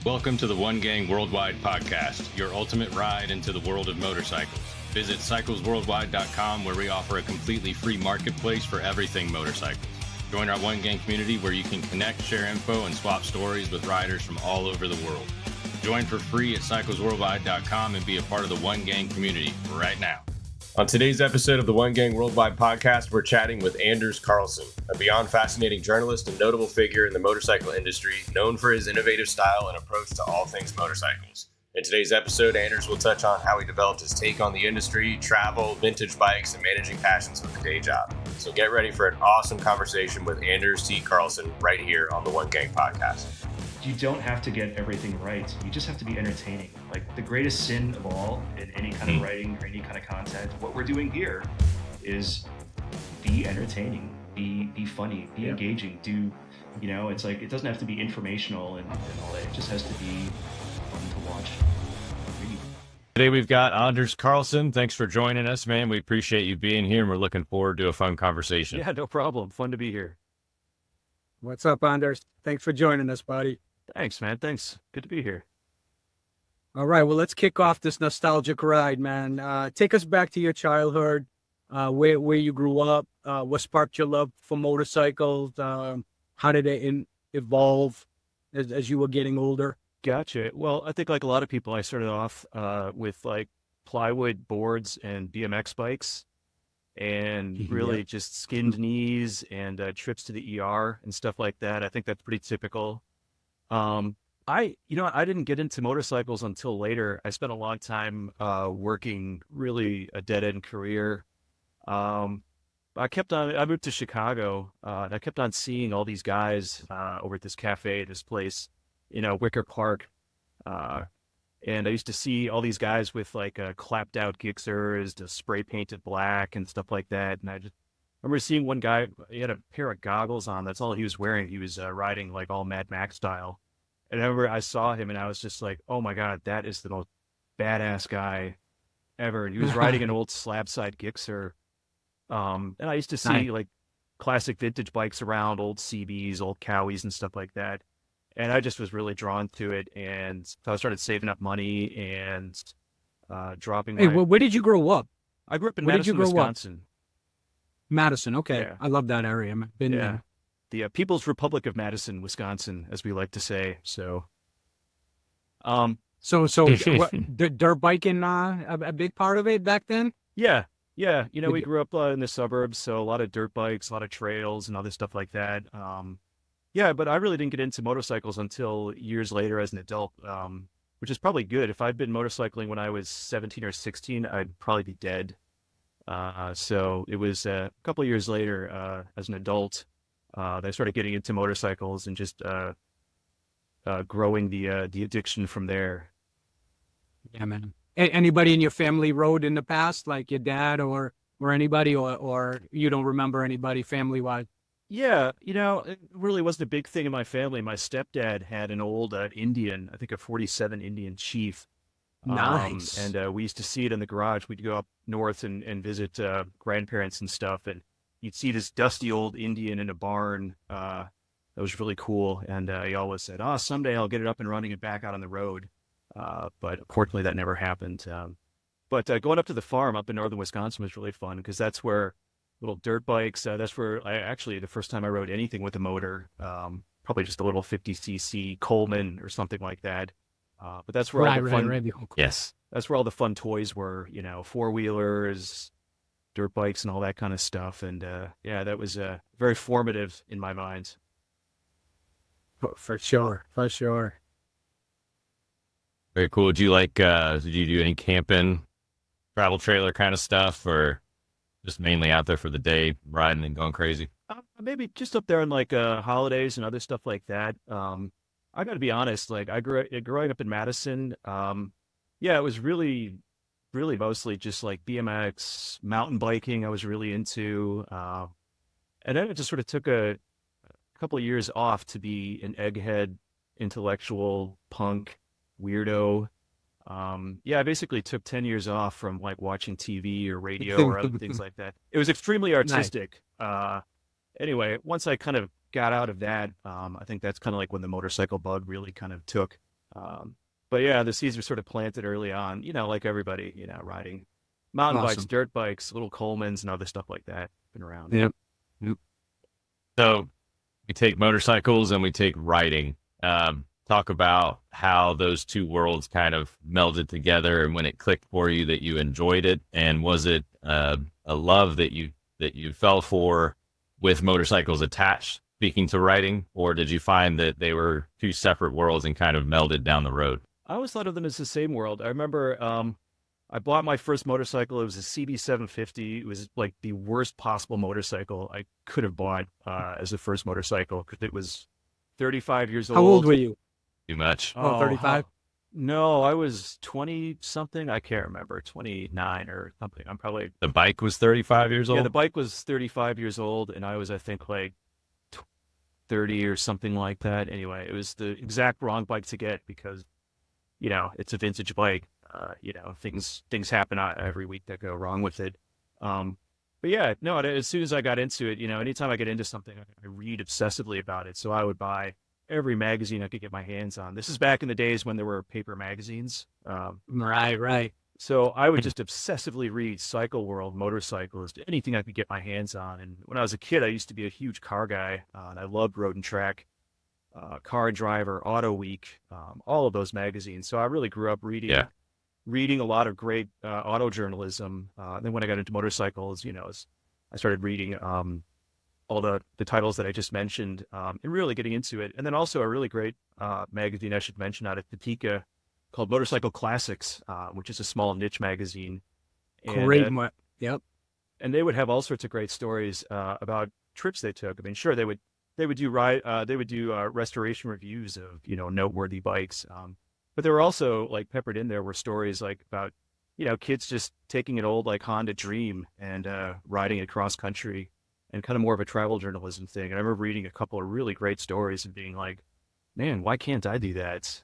Welcome to the One Gang Worldwide podcast, your ultimate ride into the world of motorcycles. Visit cyclesworldwide.com where we offer a completely free marketplace for everything motorcycles. Join our One Gang community where you can connect, share info, and swap stories with riders from all over the world. Join for free at cyclesworldwide.com and be a part of the One Gang community right now. On today's episode of the One Gang Worldwide podcast, we're chatting with Anders Carlson, a beyond fascinating journalist and notable figure in the motorcycle industry, known for his innovative style and approach to all things motorcycles. In today's episode, Anders will touch on how he developed his take on the industry, travel, vintage bikes, and managing passions with a day job. So get ready for an awesome conversation with Anders T. Carlson right here on the One Gang podcast. You don't have to get everything right. You just have to be entertaining. Like the greatest sin of all in any kind of writing or any kind of content, what we're doing here is be entertaining, be funny, be engaging. It's like, it doesn't have to be informational and all that. It just has to be fun to watch. Read. Today we've got Anders Carlson. Thanks for joining us, man. We appreciate you being here and we're looking forward to a fun conversation. Yeah, no problem. Fun to be here. What's up, Anders? Thanks for joining us, buddy. Thanks, man. Thanks. Good to be here. All right, well, let's kick off this nostalgic ride, man. Take us back to your childhood, where you grew up, what sparked your love for motorcycles, how did it evolve as you were getting older? Gotcha. Well, I think like a lot of people, I started off with like plywood boards and BMX bikes and really just skinned knees and trips to the ER and stuff like that. I think that's pretty typical. I didn't get into motorcycles until later. I spent a long time working really a dead-end career. I moved to Chicago, and I kept on seeing all these guys over at this cafe, this place, Wicker Park. And I used to see all these guys with like clapped out Gixxers, just spray painted black and stuff like that. And I just remember seeing one guy, he had a pair of goggles on. That's all he was wearing. He was riding like all Mad Max style. And I remember I saw him and I was just like, oh my God, that is the most badass guy ever. And he was riding an old slab side Gixxer. And I used to see like classic vintage bikes around, old CBs, old Cowies and stuff like that. And I just was really drawn to it. And so I started saving up money and dropping. Hey, where did you grow up? I grew up in Where Madison, did you grow Wisconsin. Up? Madison, okay. Yeah. I love that area. I've been there. The People's Republic of Madison, Wisconsin, as we like to say. So, dirt biking a big part of it back then? Yeah. We grew up in the suburbs, so a lot of dirt bikes, a lot of trails, and other stuff like that. But I really didn't get into motorcycles until years later as an adult, which is probably good. If I'd been motorcycling when I was 17 or 16, I'd probably be dead. So it was a couple of years later as an adult that I started getting into motorcycles and just growing the addiction from there. Yeah, man. Anybody in your family rode in the past, like your dad or anybody, or you don't remember anybody family-wise? Yeah, it really wasn't a big thing in my family. My stepdad had an old Indian, I think a 47 Indian Chief. Nice. And we used to see it in the garage. We'd go up north and visit grandparents and stuff, and you'd see this dusty old Indian in a barn. That was really cool. And he always said, someday I'll get it up and running and back out on the road. But unfortunately, that never happened. But going up to the farm up in northern Wisconsin was really fun because that's where little dirt bikes, that's where the first time I rode anything with a motor, probably just a little 50cc Coleman or something like that. But that's where all the fun, Yes, that's where all the fun toys were, four-wheelers, dirt bikes and all that kind of stuff. And that was very formative in my mind. For sure. very cool. Do you did you do any camping, travel trailer kind of stuff, or just mainly out there for the day, riding and going crazy? Maybe just up there on like holidays and other stuff like that. I got to be honest, like growing up in Madison, it was really mostly just like BMX, mountain biking I was really into. And then it just sort of took a couple of years off to be an egghead, intellectual, punk, weirdo. I basically took 10 years off from like watching TV or radio or other things like that. It was extremely artistic. Nice. Anyway, once I kind of got out of that, I think that's kind of like when the motorcycle bug really kind of took. But yeah, the seeds were sort of planted early on, like everybody, riding mountain bikes, Awesome. dirt bikes, little Colemans and other stuff like that. Been around. Yep. Yep. So we take motorcycles and we take riding. Talk about how those two worlds kind of melded together and when it clicked for you that you enjoyed it, and was it a love that you fell for with motorcycles attached, speaking to riding, or did you find that they were two separate worlds and kind of melded down the road? I always thought of them as the same world. I remember I bought my first motorcycle. It was a CB750. It was like the worst possible motorcycle I could have bought as a first motorcycle because it was 35 years old. How old were you? Too much. Oh, 35? No, I was 20 something. I can't remember, 29 or something. I'm probably, The bike was 35 years old? yeah, the bike was 35 years old and I was, I think, like 30 or something like that. Anyway, it was the exact wrong bike to get because, it's a vintage bike. Things happen every week that go wrong with it. But yeah, no, as soon as I got into it, anytime I get into something, I read obsessively about it. So I would buy every magazine I could get my hands on. This is back in the days when there were paper magazines. Right. So I would just obsessively read Cycle World, motorcycles, anything I could get my hands on. And when I was a kid, I used to be a huge car guy, and I loved Road and Track, Car Driver, Auto Week, all of those magazines. So I really grew up reading a lot of great auto journalism. Then when I got into motorcycles, I started reading all the titles that I just mentioned and really getting into it. And then also a really great magazine I should mention out of Topeka called Motorcycle Classics, which is a small niche magazine. And, Great. Yep. and they would have all sorts of great stories about trips they took. I mean, sure, they would do restoration reviews of noteworthy bikes, but there were also like peppered in there were stories like about kids just taking an old like Honda Dream and riding it cross country, and kind of more of a travel journalism thing. And I remember reading a couple of really great stories and being like, man, why can't I do that?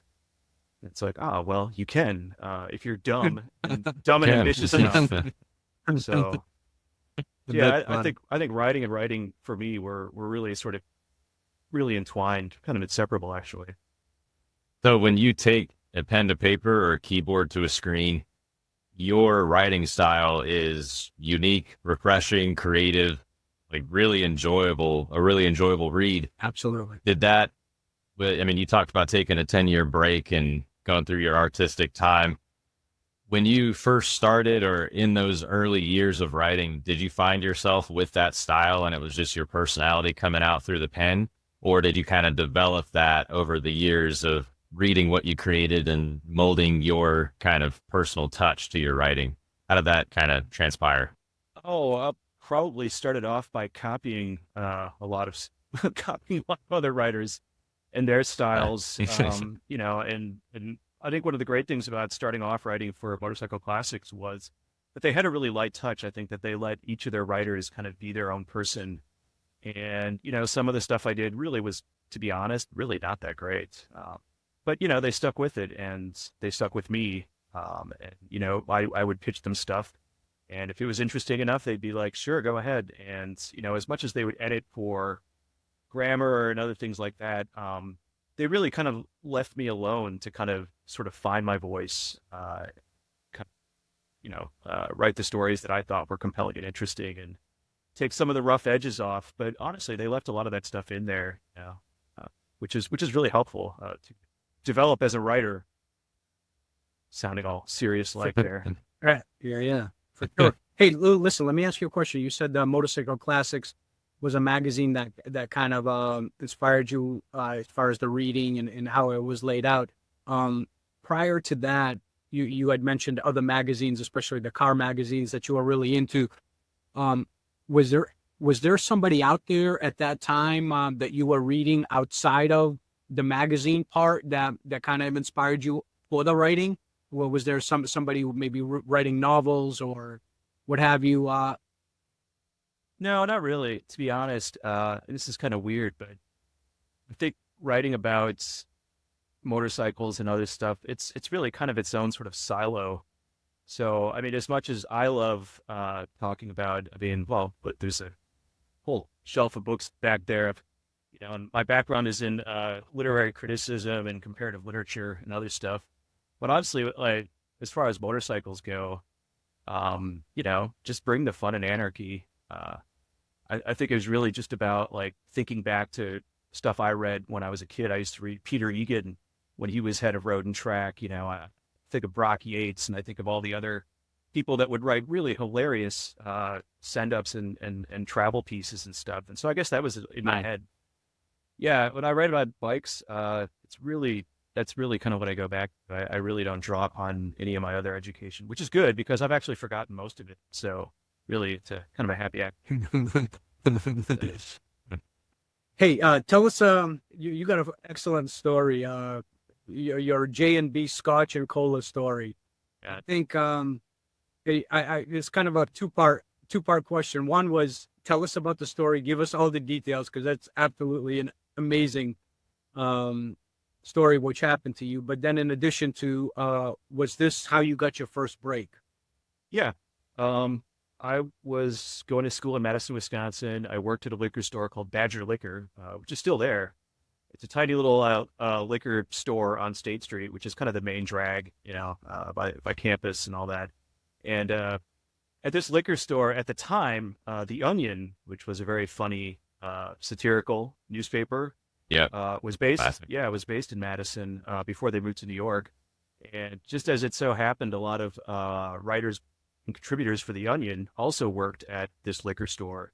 It's like, well, you can if you're dumb and ambitious enough. So yeah, I think riding and writing for me were really sort of really entwined, kind of inseparable actually. So when you take a pen to paper or a keyboard to a screen, your writing style is unique, refreshing, creative, like a really enjoyable read. Absolutely. You talked about taking a 10-year break and going through your artistic time. When you first started or in those early years of writing, did you find yourself with that style and it was just your personality coming out through the pen? Or did you kind of develop that over the years of reading what you created and molding your kind of personal touch to your writing? How did that kind of transpire? I probably started off by copying a lot of other writers and their styles, and I think one of the great things about starting off writing for Motorcycle Classics was that they had a really light touch. I think that they let each of their writers kind of be their own person. And, some of the stuff I did really was, to be honest, really not that great. But, they stuck with it and they stuck with me. I would pitch them stuff. And if it was interesting enough, they'd be like, sure, go ahead. And, as much as they would edit for grammar and other things like that, they really kind of left me alone to kind of sort of find my voice, write the stories that I thought were compelling and interesting and take some of the rough edges off. But honestly, they left a lot of that stuff in there, which is really helpful to develop as a writer. Sounding all serious like there. Right. Yeah. For sure. Hey, Lou, listen, let me ask you a question. You said Motorcycle Classics was a magazine that kind of inspired you as far as the reading and how it was laid out. Prior to that, you had mentioned other magazines, especially the car magazines that you were really into. Was there somebody out there at that time that you were reading outside of the magazine part that kind of inspired you for the writing? Or was there somebody who maybe writing novels or what have you? No, not really. To be honest, this is kind of weird, but I think writing about motorcycles and other stuff, it's really kind of its own sort of silo. So, I mean, as much as I love talking about, but there's a whole shelf of books back there of, and my background is in literary criticism and comparative literature and other stuff. But honestly, like as far as motorcycles go, just bring the fun and anarchy. I think it was really just about like thinking back to stuff I read when I was a kid. I used to read Peter Egan when he was head of Road and Track. I think of Brock Yates, and I think of all the other people that would write really hilarious send-ups and travel pieces and stuff. And so I guess that was in my head. Yeah, when I write about bikes, that's really kind of what I go back to. I really don't draw upon any of my other education, which is good because I've actually forgotten most of it. So really, it's a kind of a happy act. Hey, tell us, you got an excellent story, your J&B Scotch and Cola story. Yeah. I think it's kind of a two-part question. One was, tell us about the story, give us all the details, because that's absolutely an amazing story which happened to you. But then in addition to, was this how you got your first break? Yeah. I was going to school in Madison, Wisconsin. I worked at a liquor store called Badger Liquor, which is still there. It's a tiny little liquor store on State Street, which is kind of the main drag, by campus and all that. And at this liquor store at the time, The Onion, which was a very funny satirical newspaper, was based. Classic. Yeah, it was based in Madison before they moved to New York. And just as it so happened, a lot of writers and contributors for The Onion also worked at this liquor store.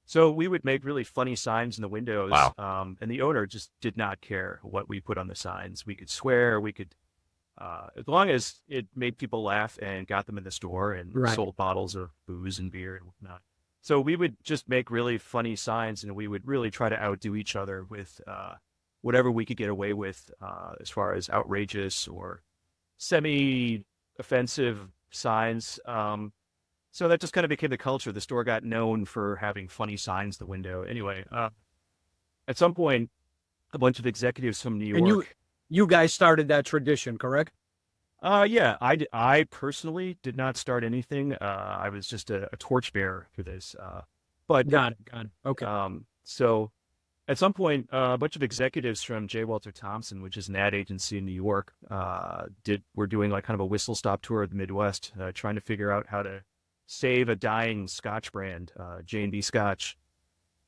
So we would make really funny signs in the windows. Wow. And the owner just did not care what we put on the signs. We could swear, we could, as long as it made people laugh and got them in the store and sold bottles of booze and beer and whatnot. So we would just make really funny signs, and we would really try to outdo each other with whatever we could get away with as far as outrageous or semi-offensive signs. So that just kind of became the culture. The store got known for having funny signs in the window. Anyway, at some point, a bunch of executives from New York. And you guys started that tradition, correct? Yeah, I personally did not start anything. I was just a torchbearer for this. But got it. Okay. So at some point, a bunch of executives from J. Walter Thompson, which is an ad agency in New York, were doing like kind of a whistle stop tour of the Midwest, trying to figure out how to save a dying Scotch brand, J&B Scotch.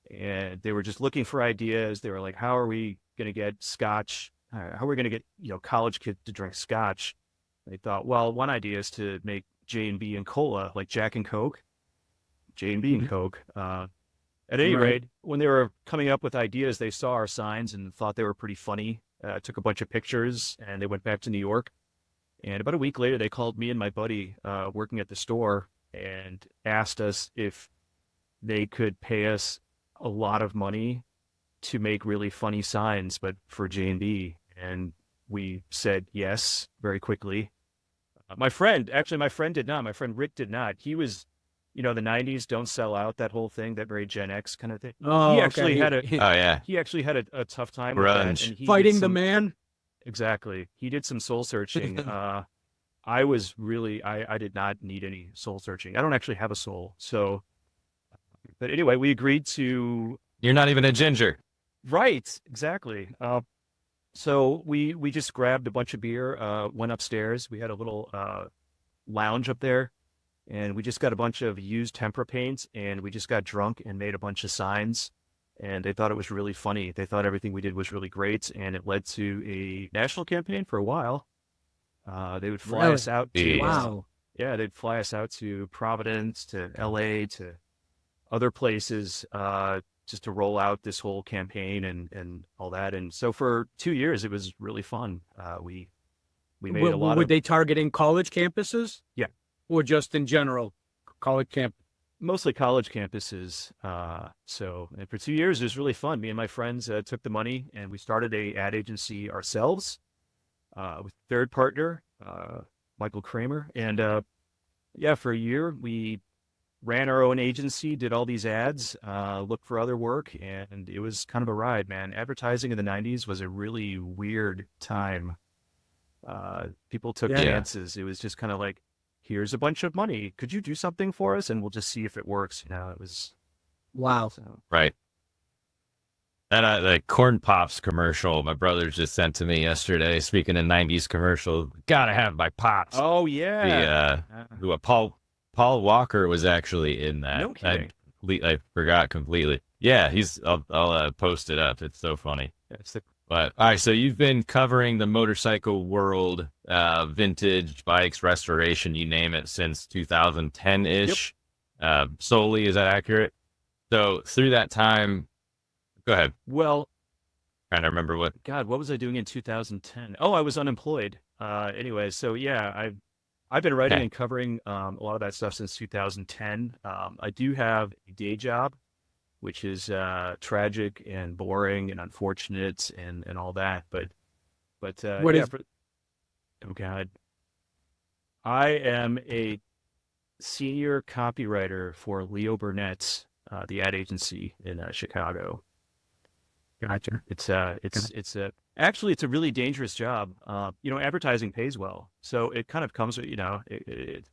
And they were just looking for ideas. They were like, how are we going to get Scotch? How are we going to get, college kids to drink Scotch? They thought, well, one idea is to make J&B and cola, like Jack and Coke, J&B and Coke. At any rate, when they were coming up with ideas, they saw our signs and thought they were pretty funny. Took a bunch of pictures, and they went back to New York. And about a week later, they called me and my buddy working at the store and asked us if they could pay us a lot of money to make really funny signs, but for J&B. And we said yes very quickly. My friend did not. My friend Rick did not. He was, the 90s don't sell out, that whole thing, that very Gen X kind of thing. Oh, he actually had He actually had a tough time Grunge. with that. And he Fighting did the man. Exactly. He did some soul searching. I did not need any soul searching. I don't actually have a soul. So, but anyway, we agreed to. You're not even a ginger. Right. Exactly. So we just grabbed a bunch of beer, went upstairs. We had a little lounge up there, and we just got a bunch of used tempera paints, and we just got drunk and made a bunch of signs. And they thought it was really funny. They thought everything we did was really great, and it led to a national campaign for a while. They would fly us out to Yeah, they'd fly us out to Providence, to LA, to other places, just to roll out this whole campaign and all that. And so for 2 years, it was really fun. We made a lot of. Were they targeting college campuses? Yeah. Or just in general, college camp? Mostly college campuses. And for 2 years, it was really fun. Me and my friends took the money and we started a ad agency ourselves with third partner, Michael Kramer. And for a year, we ran our own agency, did all these ads, looked for other work, and it was kind of a ride, man. Advertising in the 90s was a really weird time. People took chances. It was just kind of like, here's a bunch of money. Could you do something for us? And we'll just see if it works. It was. Wow. So. Right. That the Corn Pops commercial my brother just sent to me yesterday. Speaking of '90s commercial, gotta have my pops. Oh The yeah. who Paul Walker was actually in that. No kidding. I forgot completely. Yeah, I'll post it up. It's so funny. That's the But all right, so you've been covering the motorcycle world, vintage bikes, restoration, you name it, since 2010 ish. Solely, is that accurate? So through that time, go ahead. well, Trying to remember what. God, what was I doing in 2010? Oh, I was unemployed. Anyway, so yeah, I've been writing Okay. and covering a lot of that stuff since 2010. I do have a day job, which is tragic and boring and unfortunate and all that. But What yeah, is oh God, I am a senior copywriter for Leo Burnett's the ad agency in Chicago. gotcha? It's a actually it's a really dangerous job. Advertising pays well, so it kind of comes with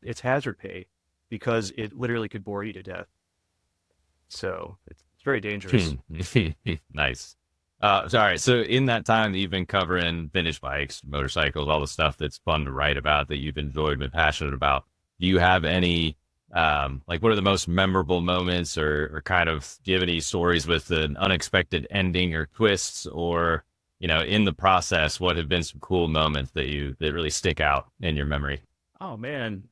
it's hazard pay because it literally could bore you to death. So it's very dangerous. Nice. Sorry. So in that time that you've been covering vintage bikes, motorcycles, all the stuff that's fun to write about that you've enjoyed, been passionate about, do you have any, like what are the most memorable moments or kind of, do you have any stories with an unexpected ending or twists or, in the process, what have been some cool moments that really stick out in your memory? Oh man,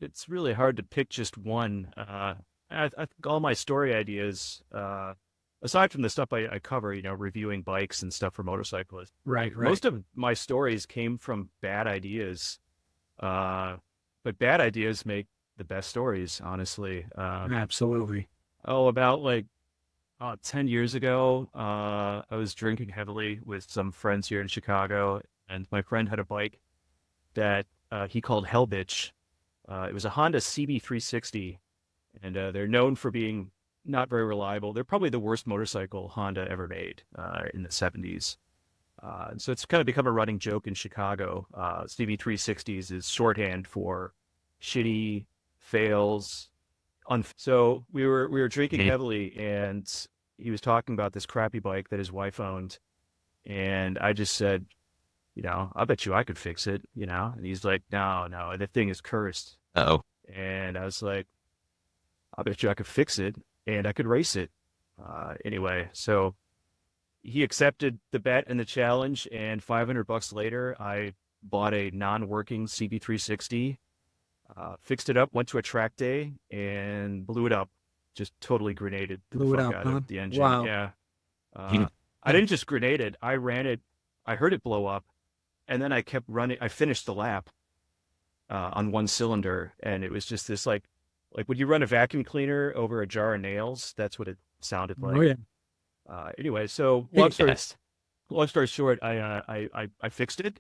it's really hard to pick just one. I think all my story ideas, aside from the stuff I cover, reviewing bikes and stuff for motorcyclists, Right, right. most of my stories came from bad ideas. But bad ideas make the best stories, honestly. Absolutely. About 10 years ago, I was drinking heavily with some friends here in Chicago, and my friend had a bike that he called Hell Bitch. It was a Honda CB360, and they're known for being not very reliable. They're probably the worst motorcycle Honda ever made in the 70s. And so it's kind of become a running joke in Chicago. CB360s is shorthand for shitty, fails. So we were drinking heavily, and he was talking about this crappy bike that his wife owned, and I just said, I bet you I could fix it, And he's like, no, the thing is cursed. Uh-oh. And I was like, I bet you I could fix it, and I could race it. Anyway, so he accepted the bet and the challenge, and $500 later, I bought a non-working CB360, fixed it up, went to a track day, and blew it up. Just totally grenaded the Blew it fuck up, out huh? of the engine. Wow. Yeah. I didn't just grenade it. I ran it. I heard it blow up, and then I kept running. I finished the lap on one cylinder, and it was just this like when you run a vacuum cleaner over a jar of nails. That's what it sounded like. Oh yeah. Anyway, so Yes. long story short, I fixed it.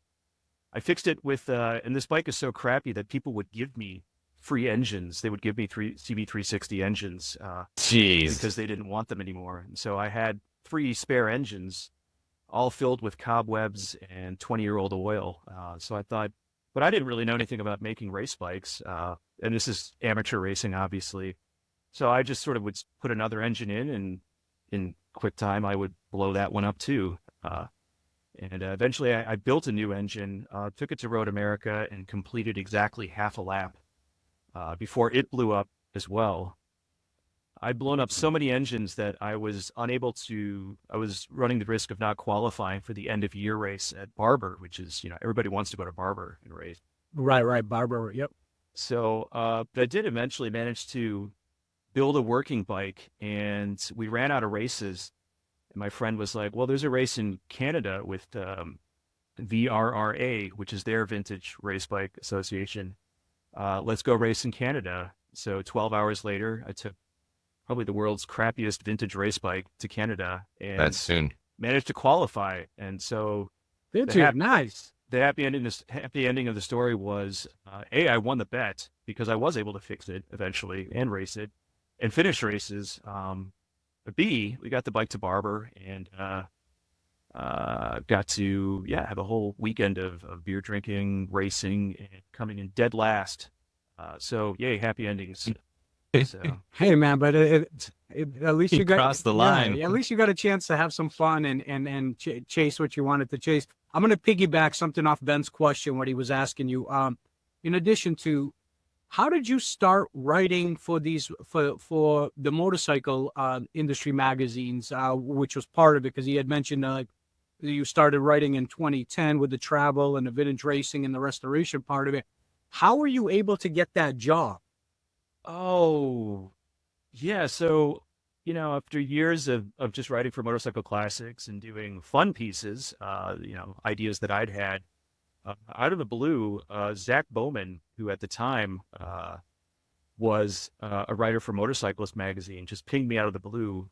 I fixed it with, and this bike is so crappy that people would give me free engines. They would give me three CB360 engines Jeez. because they didn't want them anymore. And so I had 3 spare engines, all filled with cobwebs and 20-year-old oil. So I thought, but I didn't really know anything about making race bikes. And this is amateur racing, obviously. So I just sort of would put another engine in, and in quick time, I would blow that one up too. And eventually I built a new engine, took it to Road America, and completed exactly half a lap before it blew up as well. I'd blown up so many engines that I was running the risk of not qualifying for the end of year race at Barber, which is, everybody wants to go to Barber and race. Right. Barbara. Yep. So, but I did eventually manage to build a working bike, and we ran out of races. And my friend was like, well, there's a race in Canada with VRRA, which is their vintage race bike association. Let's go race in Canada. So 12 hours later, I took probably the world's crappiest vintage race bike to Canada and That's soon. managed to qualify. And so Nice. the happy ending of the story was, I won the bet because I was able to fix it eventually and race it and finish races. B, we got the bike to Barber and got to have a whole weekend of beer drinking, racing, and coming in dead last. So yay, happy endings. So Hey man, but at least You you got crossed the line. yeah, at least you got a chance to have some fun and chase what you wanted to chase. I'm gonna piggyback something off Ben's question, what he was asking you. In addition to, how did you start writing for these for the motorcycle industry magazines, which was part of it? Because he had mentioned you started writing in 2010 with the travel and the vintage racing and the restoration part of it. How were you able to get that job? oh yeah, so after years of just writing for motorcycle classics and doing fun pieces, ideas that I'd had, out of the blue, Zach Bowman, who at the time was a writer for Motorcyclist magazine, just pinged me out of the blue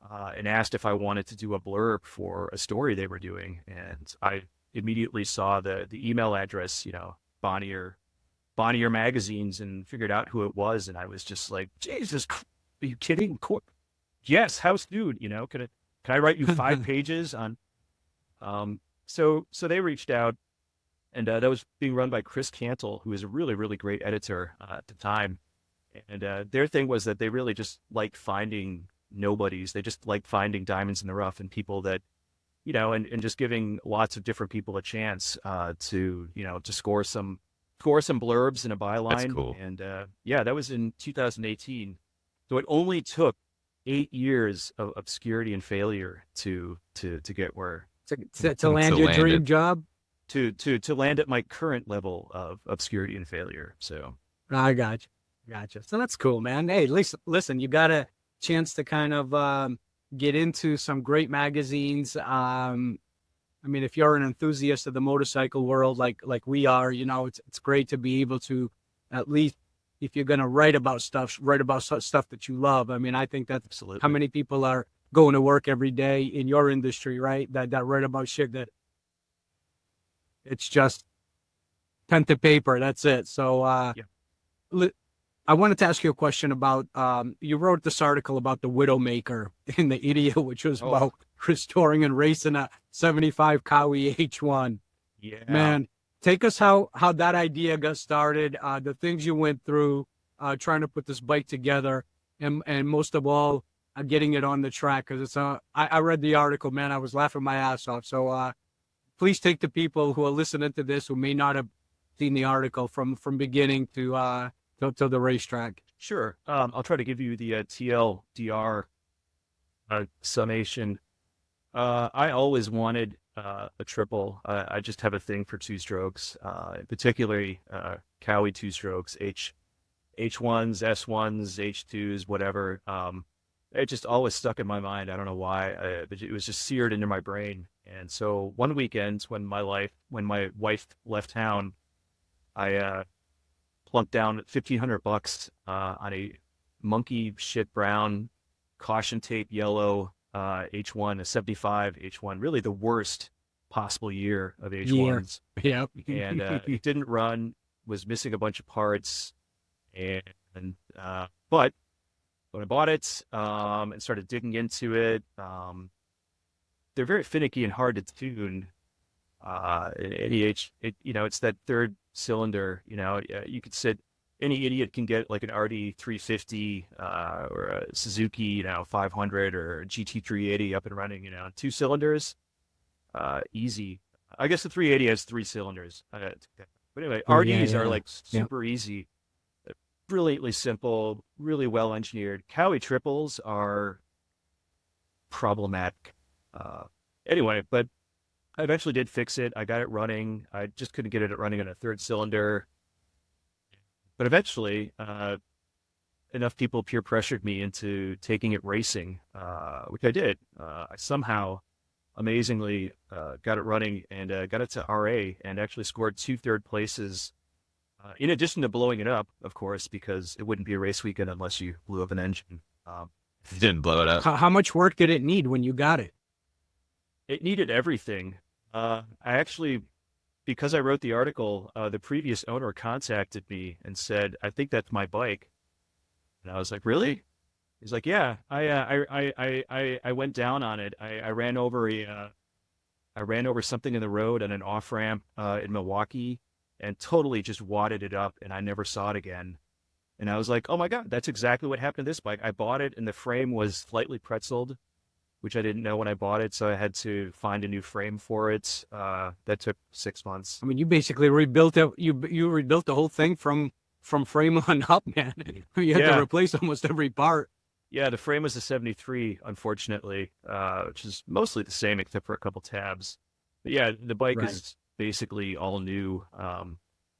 and asked if I wanted to do a blurb for a story they were doing. And I immediately saw the email address, Bonnier Magazines, and figured out who it was. And I was just like, Jesus, are you kidding? Yes, house dude, can I write you 5 pages on? So they reached out, and that was being run by Chris Cantle, who is a really, really great editor at the time. And their thing was that they really just liked finding nobodies. They just liked finding diamonds in the rough and people that, and just giving lots of different people a chance to score some blurbs and a byline. That's cool. And yeah, that was in 2018. So it only took 8 years of obscurity and failure to get where To land your land dream it. job. to land at my current level of obscurity and failure. So I gotcha. So that's cool, man. Hey, listen, you got a chance to kind of get into some great magazines. I mean, if you're an enthusiast of the motorcycle world, like we are, it's great to be able to, at least if you're gonna write about stuff that you love. I mean, I think that's absolutely. how many people are going to work every day in your industry, right? That write about shit that it's just pen to paper. That's it. So, I wanted to ask you a question about, you wrote this article about the Widowmaker in the Idiot, which was about restoring and racing a 75 Cowie H1. Yeah. Man, take us how that idea got started, the things you went through, trying to put this bike together, and most of all, getting it on the track. Because it's I read the article, man, I was laughing my ass off. So please take the people who are listening to this who may not have seen the article from beginning to the racetrack. Sure. I'll try to give you the TLDR summation. I always wanted a triple. I just have a thing for two strokes, particularly Cowie two strokes, H1s, S1s, H2s, whatever. It just always stuck in my mind. I don't know why, but it was just seared into my brain. And so one weekend when my wife left town, I plunked down $1,500 on a monkey shit brown, caution tape yellow H1, a 75 H1, really the worst possible year of H1s. Yeah. And it didn't run, was missing a bunch of parts, and but when I bought it and started digging into it, they're very finicky and hard to tune. It's that third cylinder. You could sit. Any idiot can get like an RD 350 or a Suzuki 500 or a GT 380 up and running. 2 cylinders, easy. I guess the 380 has 3 cylinders. But anyway, RDs are like super easy, brilliantly simple, really well engineered. Cowie triples are problematic. Anyway, but I eventually did fix it. I got it running. I just couldn't get it running on a third cylinder. But eventually, enough people peer pressured me into taking it racing, which I did. I somehow, amazingly, got it running and got it to RA and actually scored 2 third places. In addition to blowing it up, of course, because it wouldn't be a race weekend unless you blew up an engine. You didn't blow it up. How much work did it need when you got it? It needed everything. I actually, because I wrote the article, the previous owner contacted me and said, "I think that's my bike." And I was like, "Really?" He's like, "Yeah, I went down on it. I ran over something in the road on an off ramp in Milwaukee, and totally just wadded it up, and I never saw it again." And I was like, oh my God, that's exactly what happened to this bike. I bought it and the frame was slightly pretzeled, which I didn't know when I bought it. So I had to find a new frame for it. That took 6 months. I mean, you basically rebuilt it. You rebuilt the whole thing from frame on up, man. You had to replace almost every part. Yeah, the frame was a 73, unfortunately, which is mostly the same except for a couple tabs. But yeah, the bike is basically all new.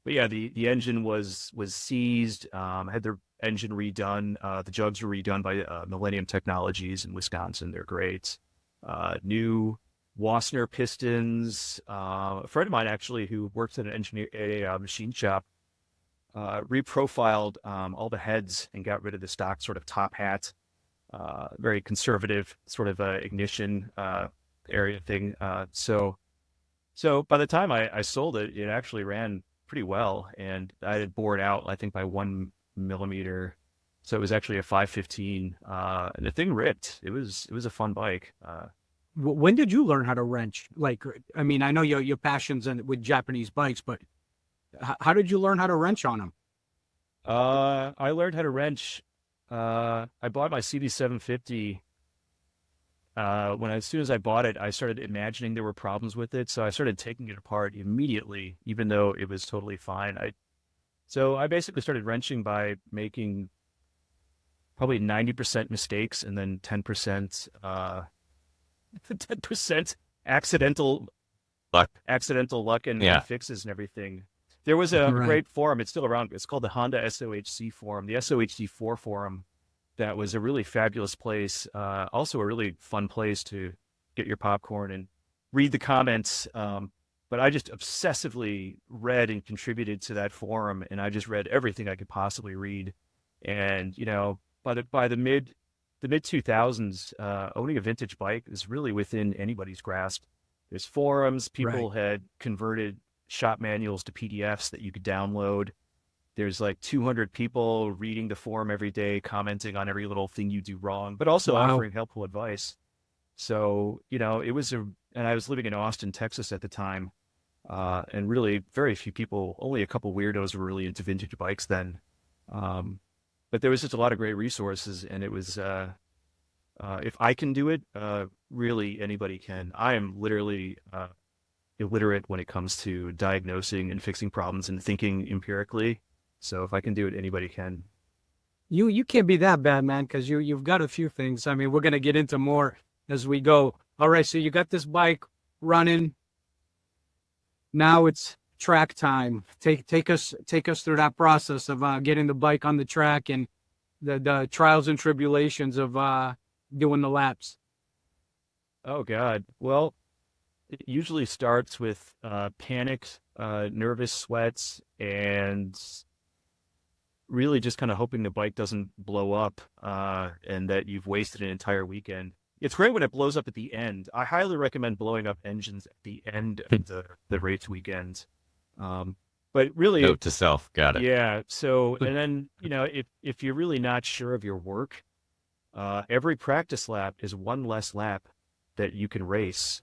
But yeah, the engine was seized, had the engine redone. The jugs were redone by Millennium Technologies in Wisconsin. They're great. New Wassner pistons. A friend of mine actually who works at a machine shop reprofiled all the heads and got rid of the stock sort of top hat. Very conservative sort of ignition area thing. So by the time I sold it, it actually ran pretty well, and I had bored out, I think, by 1 millimeter. So it was actually a 515, and the thing ripped. It was a fun bike. When did you learn how to wrench? Like, I mean, I know your passions with Japanese bikes, but how did you learn how to wrench on them? I learned how to wrench. I bought my CB750. As soon as I bought it, I started imagining there were problems with it. So I started taking it apart immediately, even though it was totally fine. So I basically started wrenching by making probably 90% mistakes and then 10%, 10% accidental luck and fixes and everything. There was a great forum. It's still around. It's called the Honda SOHC forum, the SOHC4 forum. That was a really fabulous place. Also a really fun place to get your popcorn and read the comments. But I just obsessively read and contributed to that forum, and I just read everything I could possibly read. And by the mid 2000s, owning a vintage bike is really within anybody's grasp. There's forums. People had converted shop manuals to PDFs that you could download. There's like 200 people reading the forum every day, commenting on every little thing you do wrong, but also offering helpful advice. So, it was and I was living in Austin, Texas at the time. And really very few people, only a couple weirdos were really into vintage bikes then. But there was just a lot of great resources, and it was, if I can do it, really anybody can. I am literally, illiterate when it comes to diagnosing and fixing problems and thinking empirically. So if I can do it, anybody can. You can't be that bad, man, because you've got a few things. I mean, we're gonna get into more as we go. All right, so you got this bike running. Now it's track time. Take us through that process of getting the bike on the track and the trials and tribulations of doing the laps. Oh God. Well, it usually starts with panic, nervous sweats, and really just kind of hoping the bike doesn't blow up and that you've wasted an entire weekend. It's great when it blows up at the end. I highly recommend blowing up engines at the end of the race weekend. But really, note to self, got it. Yeah. So, and then, if you're really not sure of your work, every practice lap is one less lap that you can race.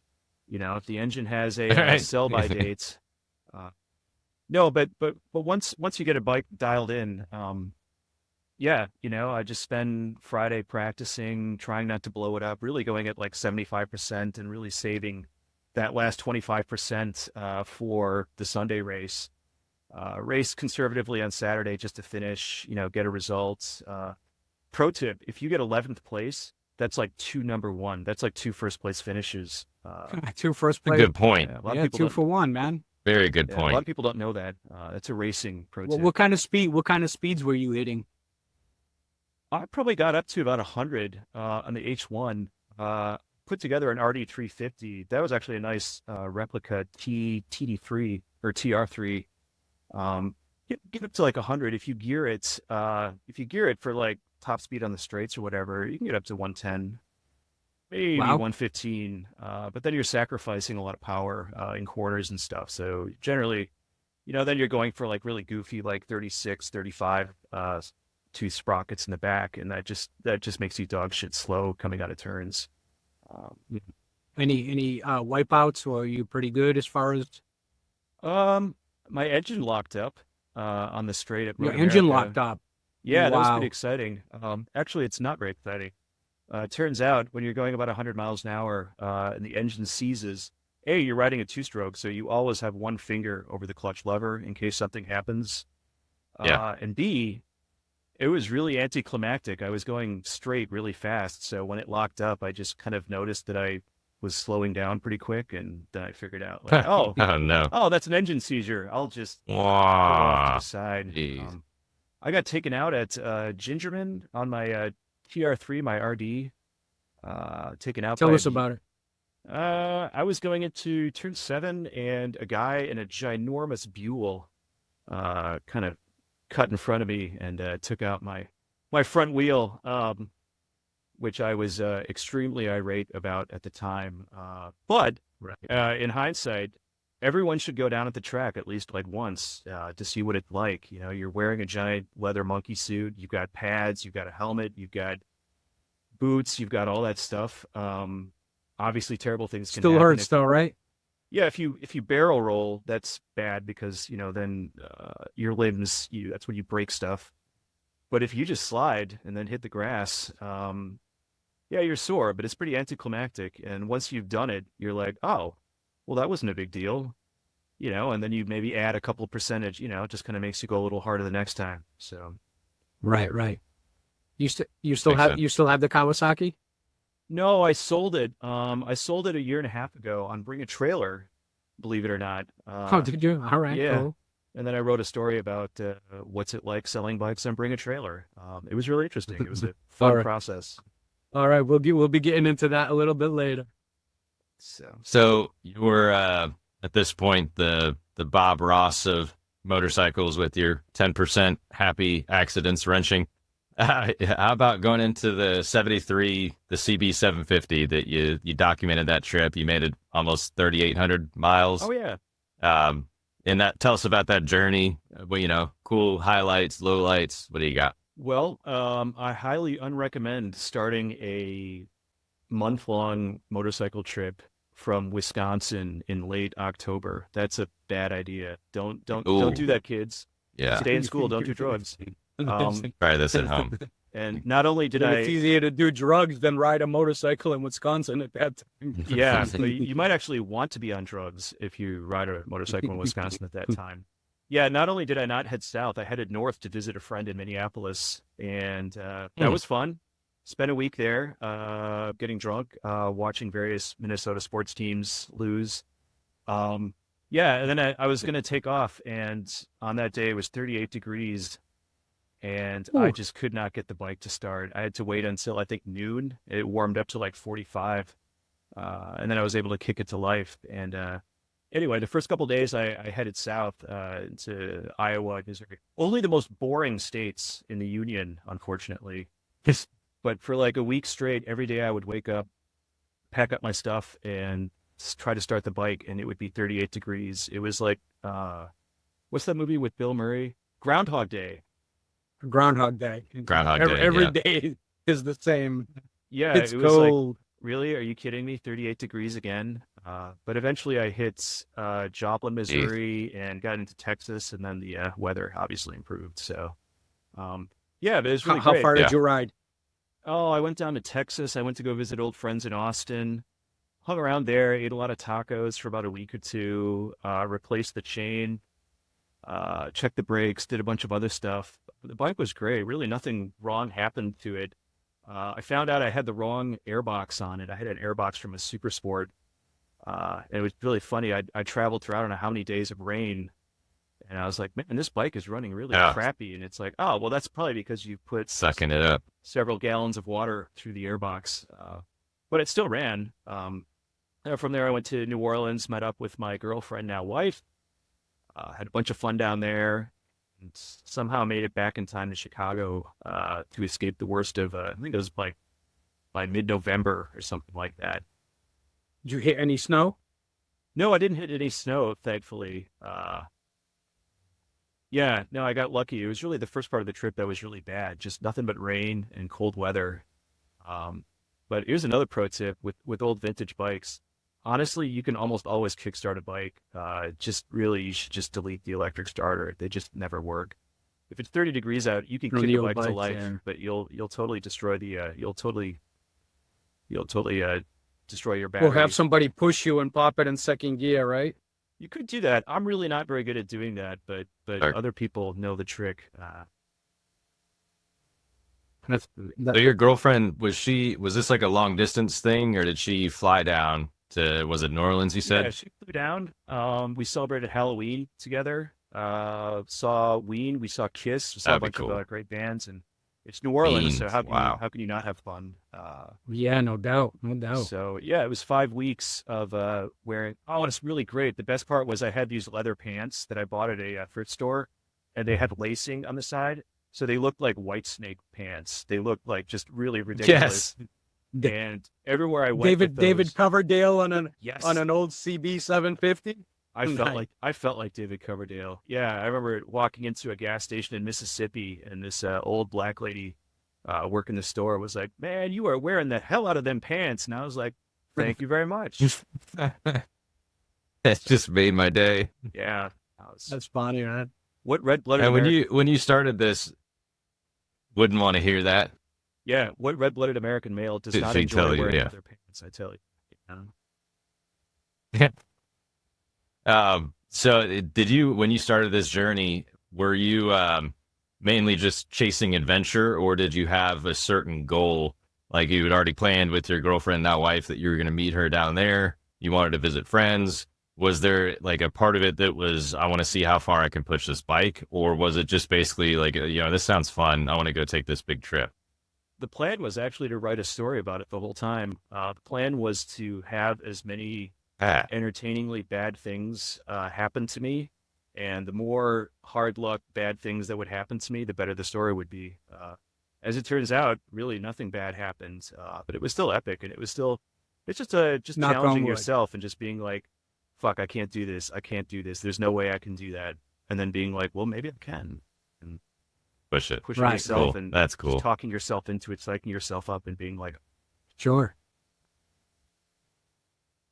If the engine has a sell-by date. No, but once you get a bike dialed in, I just spend Friday practicing, trying not to blow it up, really going at like 75% and really saving that last 25% for the Sunday race. Race conservatively on Saturday just to finish, get a result. Pro tip, if you get 11th place, that's like 2 number one. That's like 2 first place finishes. 2 first place. Good point. Yeah, a lot of people 2 for 1, man. Very good A point. lot of people don't know that. That's a racing pro tip. What kind of speeds were you hitting? I probably got up to about 100 on the H1. Put together an RD350. That was actually a nice replica TD3 or TR3. Get up to like 100 if you gear it. If you gear it for like top speed on the straights or whatever, you can get up to 110, maybe 115. But then you're sacrificing a lot of power in quarters and stuff. So generally, then you're going for like really goofy, like 36, 35 2 sprockets in the back, and that just makes you dog shit slow coming out of turns. Any wipeouts, or are you pretty good as far as? My engine locked up on the straight at Road Your engine America. locked up. Yeah, that was pretty Wow. exciting. Actually, it's not very exciting. It turns out when you're going about 100 miles an hour and the engine seizes, A, you're riding a two-stroke, so you always have one finger over the clutch lever in case something happens. Yeah. And B, it was really anticlimactic. I was going straight really fast, so when it locked up, I just kind of noticed that I was slowing down pretty quick, and then I figured out, like, Oh no. oh, that's an engine seizure. I'll just pull off to the Wow. side. Jeez. I got taken out at Gingerman on my TR3, my RD. Taken out Tell by us about it. I was going into turn 7, and a guy in a ginormous Buell kind of cut in front of me and took out my front wheel, which I was extremely irate about at the time. But Right. in hindsight, everyone should go down at the track at least like once to see what it's like. You know, you're wearing a giant leather monkey suit, you've got pads, you've got a helmet, you've got boots, you've got all that stuff. Obviously, terrible things can Still happen. hurts though, right? Yeah, if you barrel roll, that's bad because then your limbs, that's when you break stuff. But if you just slide and then hit the grass, yeah, you're sore, but it's pretty anticlimactic. And once you've done it, you're like, oh, well, that wasn't a big deal, and then you maybe add a couple percentage, it just kind of makes you go a little harder the next time. So Right, right. You still Makes have sense. the Kawasaki? no, I sold it. I sold it a year and a half ago on Bring a Trailer, believe it or not. Oh, did you? All right, Yeah. cool. And then I wrote a story about what's it like selling bikes on Bring a Trailer. It was really interesting. It was a fun right. process. All right, we'll be getting into that a little bit later. So you were at this point the Bob Ross of motorcycles with your 10% happy accidents wrenching. How about going into the 73, the CB 750 that you documented that trip? You made it almost 3,800 miles. Oh yeah. And tell us about that journey. Well, cool highlights, lowlights. What do you got? Well, I highly unrecommend starting a month-long motorcycle trip from Wisconsin in late October. That's a bad idea. Don't Ooh. do that, kids. Yeah, Stay in school. Don't do drugs. try this at home. And not only did It's I, easier to do drugs than ride a motorcycle in Wisconsin at that time. yeah, but you might actually want to be on drugs if you ride a motorcycle in Wisconsin at that time. Yeah, not only did I not head south, I headed north to visit a friend in Minneapolis, and that was fun. Spent a week there, getting drunk, watching various Minnesota sports teams lose. Yeah, and then I was going to take off, and on that day it was 38 degrees, and I Ooh. just could not get the bike to start. I had to wait until I think noon. It warmed up to like 45, and then I was able to kick it to life. And anyway, the first couple of days I headed south to Iowa, Missouri. Only the most boring states in the union, unfortunately. But for like a week straight, every day I would wake up, pack up my stuff, and try to start the bike, and it would be 38 degrees. It was like, what's that movie with Bill Murray? Groundhog Day. Groundhog Day. Groundhog Day. Every yeah. day is the same. Yeah, It's it was like, cold. really? Are you kidding me? 38 degrees again? But eventually I hit Joplin, Missouri, and got into Texas, and then the weather obviously improved. So, yeah, but it was really How great. far Yeah. did you ride? Oh, I went down to Texas. I went to go visit old friends in Austin. Hung around there, ate a lot of tacos for about a week or two, replaced the chain, checked the brakes, did a bunch of other stuff. The bike was great. Really nothing wrong happened to it. I found out I had the wrong airbox on it. I had an airbox from a Super Sport. And it was really funny. I traveled through, I don't know how many days of rain. And I was like, man, this bike is running really Yeah. crappy. And it's like, oh, well, that's probably because you put Sucking it up. several gallons of water through the airbox. But it still ran. From there, I went to New Orleans, met up with my girlfriend, now wife. Had a bunch of fun down there, and somehow made it back in time to Chicago to escape the worst of, I think it was like by mid-November or something like that. Did you hit any snow? No, I didn't hit any snow, thankfully. Yeah, no, I got lucky. It was really the first part of the trip that was really bad, just nothing but rain and cold weather. But here's another pro tip with old vintage bikes. Honestly, you can almost always kickstart a bike. Just really, you should just delete the electric starter. They just never work. if it's 30 degrees out, you can From kick the a old bike to bikes, life, yeah. but you'll totally destroy the you'll totally destroy your Or have battery. somebody push you and pop it in second gear, right? You could do that. I'm really not very good at doing that, but Sure. other people know the trick. That's So your girlfriend, was this like a long distance thing, or did she fly down to, was it New Orleans, you Yeah, said? she flew down. We celebrated Halloween together. Saw Ween. We saw Kiss. We saw That'd a be bunch of cool. great bands, and it's New Orleans, so Beans. Wow. how can you not have fun? yeah, no doubt, no doubt. So yeah, it was 5 weeks of wearing. Oh, it's really great. The best part was I had these leather pants that I bought at a thrift store, and they had lacing on the side, so they looked like White Snake pants. They looked like just really ridiculous. Yes. And everywhere I went, David with those, David Coverdale on an yes, old CB 750. I felt Nice. like David Coverdale. Yeah, I remember walking into a gas station in Mississippi, and this old black lady working the store was like, "Man, you are wearing the hell out of them pants." And I was like, "Thank you very much." That just made my day. Yeah. That's funny, man. What red-blooded And when American, you started this, wouldn't want to hear that. yeah, what red-blooded American male does Did not she enjoy tell you? wearing Yeah. leather pants? I tell you. So did you, when you started this journey, were you mainly just chasing adventure, or did you have a certain goal? Like you had already planned with your girlfriend, now wife, that you were going to meet her down there. You wanted to visit friends. Was there like a part of it that was, I want to see how far I can push this bike? Or was it just basically like, this sounds fun, I want to go take this big trip? The plan was actually to write a story about it the whole time. The plan was to have as many entertainingly bad things happen to me, and the more hard luck bad things that would happen to me, the better the story would be. As it turns out, really nothing bad happened, but it was still epic, and it's just just Knock on challenging wood. yourself and just being like, fuck, I can't do this, there's no way I can do that, and then being like, well, maybe I can, and Push it. pushing Right. yourself Cool. and That's just cool. talking yourself into it, psyching yourself up, and being like, Sure.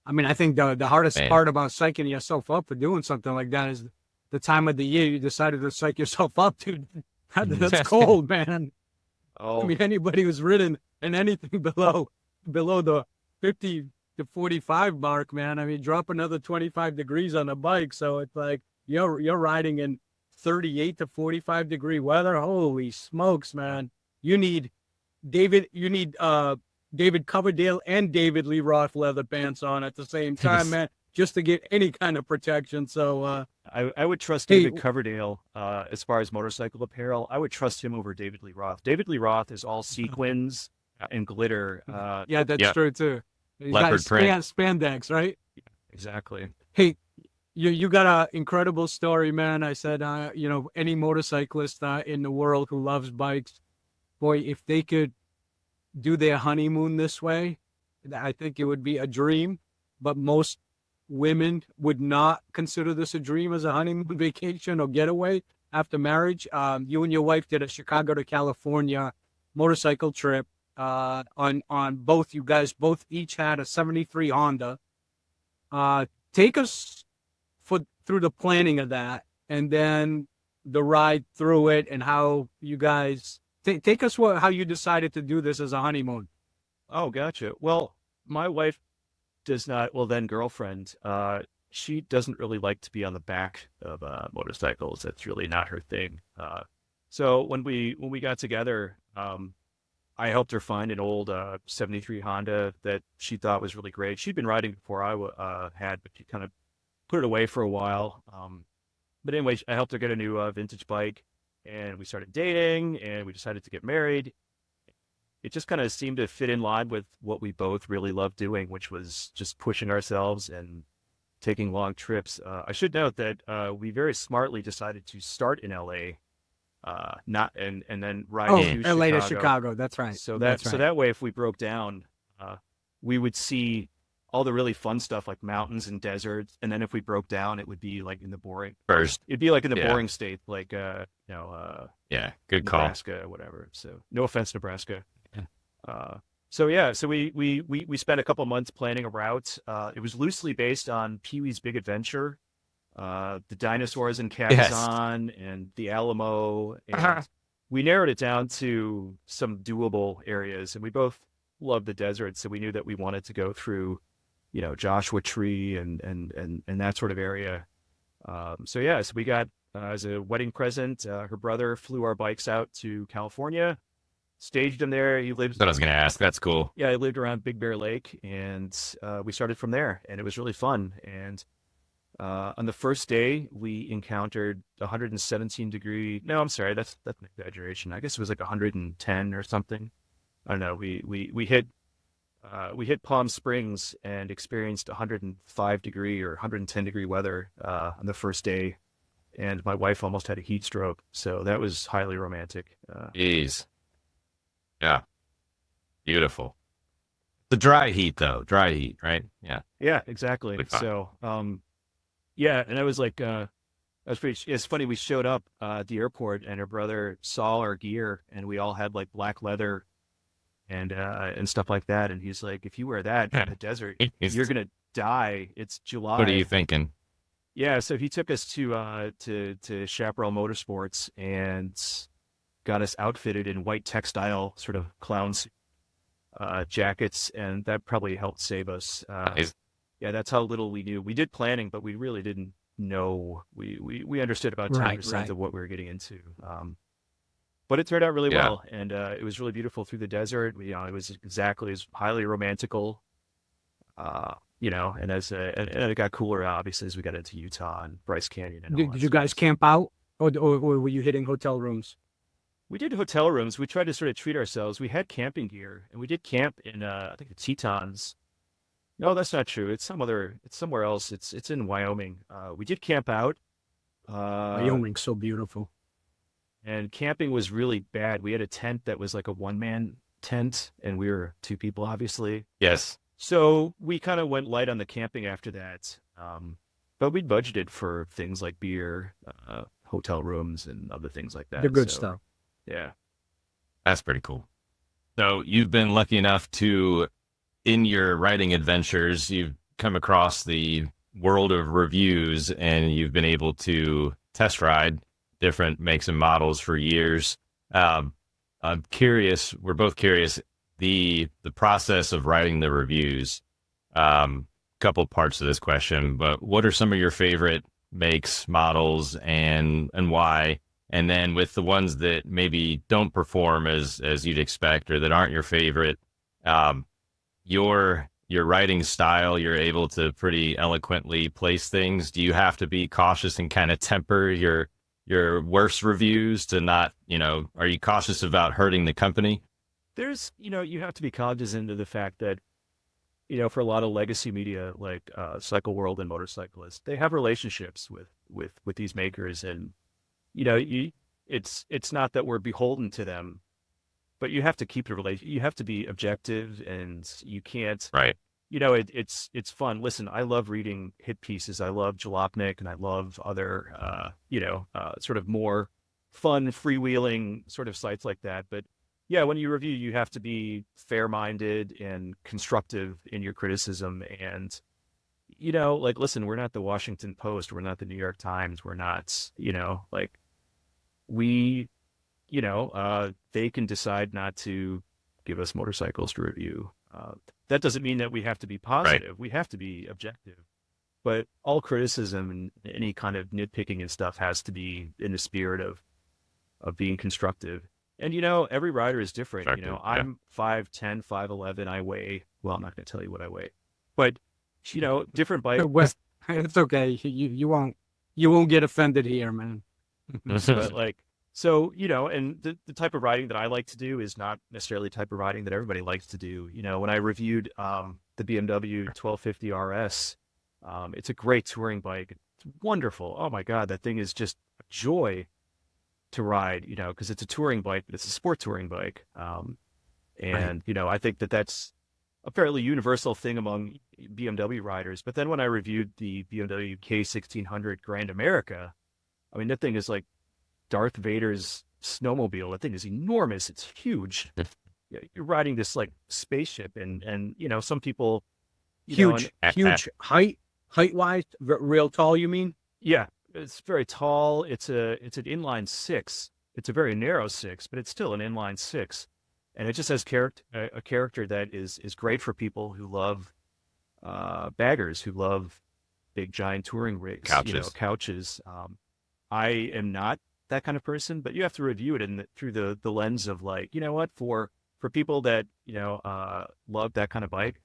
I mean, I think the hardest Man. part about psyching yourself up for doing something like that is the time of the year you decided to psych yourself up, dude. That's cold, man. oh, I mean, anybody who's ridden in anything below the 50 to 45 mark, man. I mean, drop another 25 degrees on a bike, so it's like you're riding in 38 to 45 degree weather. Holy smokes, man! You need David Coverdale and David Lee Roth leather pants on at the same time, man, just to get any kind of protection. So, I would trust Hey, David Coverdale as far as motorcycle apparel. I would trust him over David Lee Roth. David Lee Roth is all sequins and glitter. yeah, that's Yep. true too. He's Leopard got print. spandex, right? Exactly. Hey, you got an incredible story, man. I said, any motorcyclist in the world who loves bikes, boy, if they could do their honeymoon this way, I think it would be a dream. But most women would not consider this a dream as a honeymoon vacation or getaway after marriage. You and your wife did a Chicago to California motorcycle trip. On both, you guys both each had a 73 Honda. Take us through the planning of that, and then the ride through it, and how you guys take us how you decided to do this as a honeymoon. Oh, gotcha. Well, my wife does not. Well, then girlfriend. She doesn't really like to be on the back of motorcycles. That's really not her thing. So when we got together, I helped her find an old 73 Honda that she thought was really great. She'd been riding before I had, but she kind of put it away for a while. But anyway, I helped her get a new vintage bike, and we started dating, and we decided to get married. It just kind of seemed to fit in line with what we both really loved doing, which was just pushing ourselves and taking long trips. I should note that we very smartly decided to start in LA, and then ride to LA Chicago. to Chicago. That's right. So That's right. that way, if we broke down, we would see all the really fun stuff like mountains and deserts, and then if we broke down, it would be like in the boring First. It'd be like in the Yeah. boring state, like Yeah, good call. Nebraska or whatever. So no offense, Nebraska. So we spent a couple months planning a route. It was loosely based on Pee Wee's Big Adventure. the dinosaurs in Yes. Cabazon and the Alamo. And we narrowed it down to some doable areas. And we both love the desert. So we knew that we wanted to go through, Joshua Tree and that sort of area. So we got, as a wedding present, her brother flew our bikes out to California, staged them there. He lives. That's what I was going to ask. That's cool. Yeah, I lived around Big Bear Lake, and we started from there, and it was really fun. And on the first day, we encountered 117-degree. No, I'm sorry, that's an exaggeration. I guess it was like 110 or something. I don't know. We hit Palm Springs and experienced 105-degree or 110-degree weather on the first day, and my wife almost had a heat stroke. So that was highly romantic. Jeez. Yeah. Beautiful. The dry heat, though. Dry heat, right? Yeah. Yeah, exactly. Pretty fun. So, and I was like, it's funny. We showed up at the airport, and her brother saw our gear, and we all had like black leather and stuff like that. And he's like, if you wear that in the desert, you're gonna die. It's July. What are you thinking? Yeah, so he took us to Chaparral Motorsports and got us outfitted in white textile sort of clowns jackets, and that probably helped save us. Nice. Yeah, that's how little we knew. We did planning, but we really didn't know. We understood about 10% Right. of what we were getting into. But it turned out really well, and it was really beautiful through the desert. It was exactly as highly romantical, and and it got cooler obviously as we got into Utah and Bryce Canyon. And all Did that you guys stuff. camp out, or were you hitting hotel rooms? We did hotel rooms. We tried to sort of treat ourselves. We had camping gear, and we did camp in I think the Tetons. No, that's not true. It's somewhere else. It's in Wyoming. We did camp out. Wyoming's so beautiful. And camping was really bad. We had a tent that was like a one-man tent, and we were two people, obviously. Yes. So we kind of went light on the camping after that. But we'd budgeted for things like beer, hotel rooms, and other things like that. The good So, stuff. Yeah. That's pretty cool. So you've been lucky enough to, in your writing adventures, you've come across the world of reviews, and you've been able to test ride different makes and models for years. I'm curious. We're both curious. The process of writing the reviews. Couple parts of this question, but what are some of your favorite makes, models, and why? And then with the ones that maybe don't perform as you'd expect, or that aren't your favorite, your writing style, you're able to pretty eloquently place things. Do you have to be cautious and kind of temper your worst reviews to not, are you cautious about hurting the company? There's, you have to be cognizant of the fact that, for a lot of legacy media like Cycle World and Motorcyclist, they have relationships with these makers, and it's not that we're beholden to them, but you have to keep the relation. You have to be objective, and you can't. Right. It's fun. Listen, I love reading hit pieces. I love Jalopnik, and I love other sort of more fun freewheeling sort of sites like that. But yeah, when you review, you have to be fair-minded and constructive in your criticism. And listen, we're not the Washington Post. We're not the New York Times. We're not, they can decide not to give us motorcycles to review. That doesn't mean that we have to be positive. Right. We have to be objective. But all criticism and any kind of nitpicking and stuff has to be in the spirit of being constructive. And, every rider is different. I'm 5'10", 5'11". I weigh, well, I'm not going to tell you what I weigh. But, different bikes. Well, it's okay. You won't get offended here, man. But so, and the type of riding that I like to do is not necessarily the type of riding that everybody likes to do. When I reviewed the BMW 1250 RS, it's a great touring bike. It's wonderful. Oh my God, that thing is just a joy to ride, because it's a touring bike, but it's a sport touring bike. And, I think that that's a fairly universal thing among BMW riders. But then when I reviewed the BMW K1600 Grand America, I mean, that thing is like Darth Vader's snowmobile. That thing is enormous. It's huge. You're riding this like spaceship, and some people huge height wise, real tall. You mean? Yeah, it's very tall. It's an inline six. It's a very narrow six, but it's still an inline six, and it just has a character that is great for people who love baggers, who love big giant touring rigs, couches. I am not that kind of person, but you have to review it through the lens of like, you know what, for people that love that kind of bike,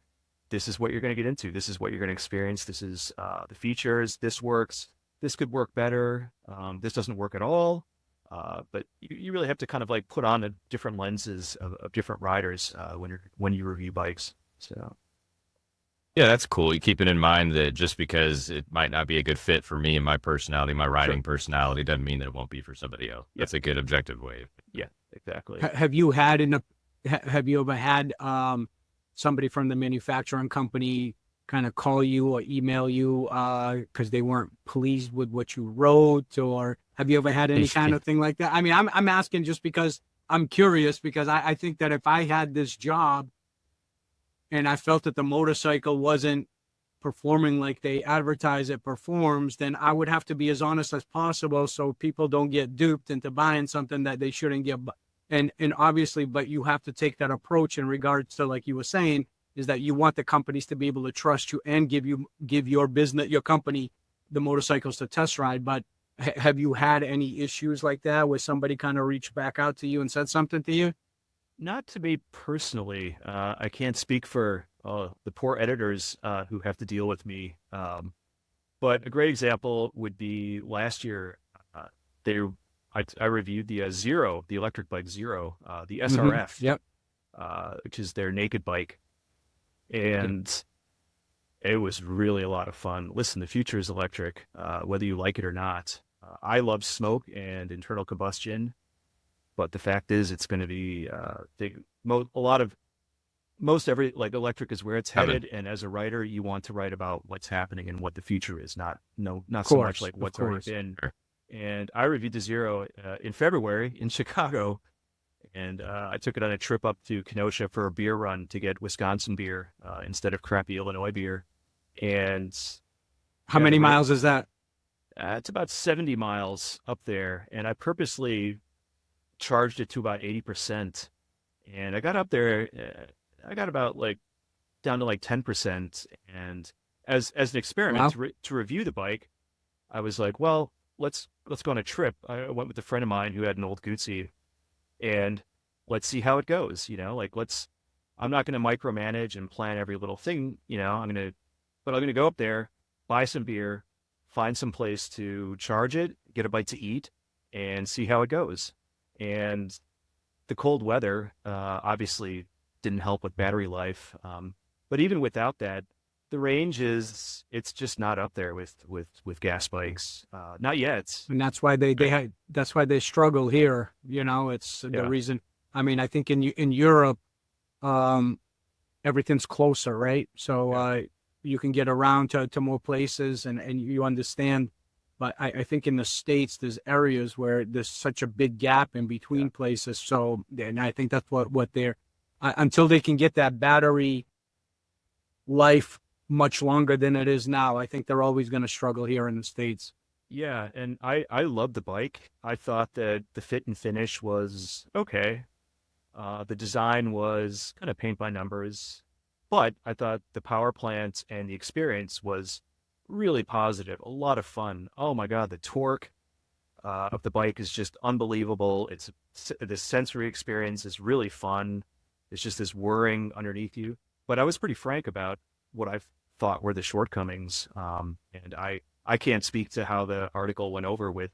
this is what you're going to get into. This is what you're going to experience. This is the features. This works. This could work better. This doesn't work at all. But you really have to kind of like put on different lenses of different riders when you review bikes. So. Yeah, that's cool. You keep it in mind that just because it might not be a good fit for me and my personality, my riding personality, doesn't mean that it won't be for somebody else. That's a good objective way. Yeah, exactly. Have you ever had somebody from the manufacturing company kind of call you or email you because they weren't pleased with what you wrote, or have you ever had any kind of thing like that? I mean, I'm asking just because I'm curious, because I think that if I had this job and I felt that the motorcycle wasn't performing like they advertise it performs, then I would have to be as honest as possible so people don't get duped into buying something that they shouldn't get. And obviously, but you have to take that approach in regards to, like you were saying, is that you want the companies to be able to trust you and give your business, your company, the motorcycles to test ride. But have you had any issues like that where somebody kind of reached back out to you and said something to you? Not to me personally. I can't speak for the poor editors who have to deal with me. But a great example would be last year. I reviewed the Zero, the electric bike Zero, the SRF, Yep. Which is their naked bike, and it was really a lot of fun. Listen, the future is electric, whether you like it or not. I love smoke and internal combustion. But the fact is, it's going to be most every like electric is where it's headed. And as a writer, you want to write about what's happening and what the future is, not so much like what's already been. Sure. And I reviewed the Zero in February in Chicago, and I took it on a trip up to Kenosha for a beer run to get Wisconsin beer instead of crappy Illinois beer. And how many miles is that? It's about 70 miles up there, and I purposely charged it to about 80%, and I got up there, I got about down to 10%, and as an experiment to review the bike, I was like, well, let's go on a trip. I went with a friend of mine who had an old Guzzi, and let's see how it goes. I'm not going to micromanage and plan every little thing. I'm going to go up there, buy some beer, find some place to charge it, get a bite to eat, and see how it goes. And the cold weather obviously didn't help with battery life. But even without that, the range it's just not up there with gas bikes. Not yet. And that's why that's why they struggle here. It's the reason. I mean, I think in Europe, everything's closer, right? So you can get around to more places and you understand. But I think in the States, there's areas where there's such a big gap in between places. So, and I think that's what they're, until they can get that battery life much longer than it is now, I think they're always going to struggle here in the States. Yeah, and I love the bike. I thought that the fit and finish was okay. The design was kind of paint by numbers, but I thought the power plant and the experience was really positive, a lot of fun. Oh my God, the torque of the bike is just unbelievable. The sensory experience is really fun. It's just this whirring underneath you. But I was pretty frank about what I thought were the shortcomings. And I can't speak to how the article went over with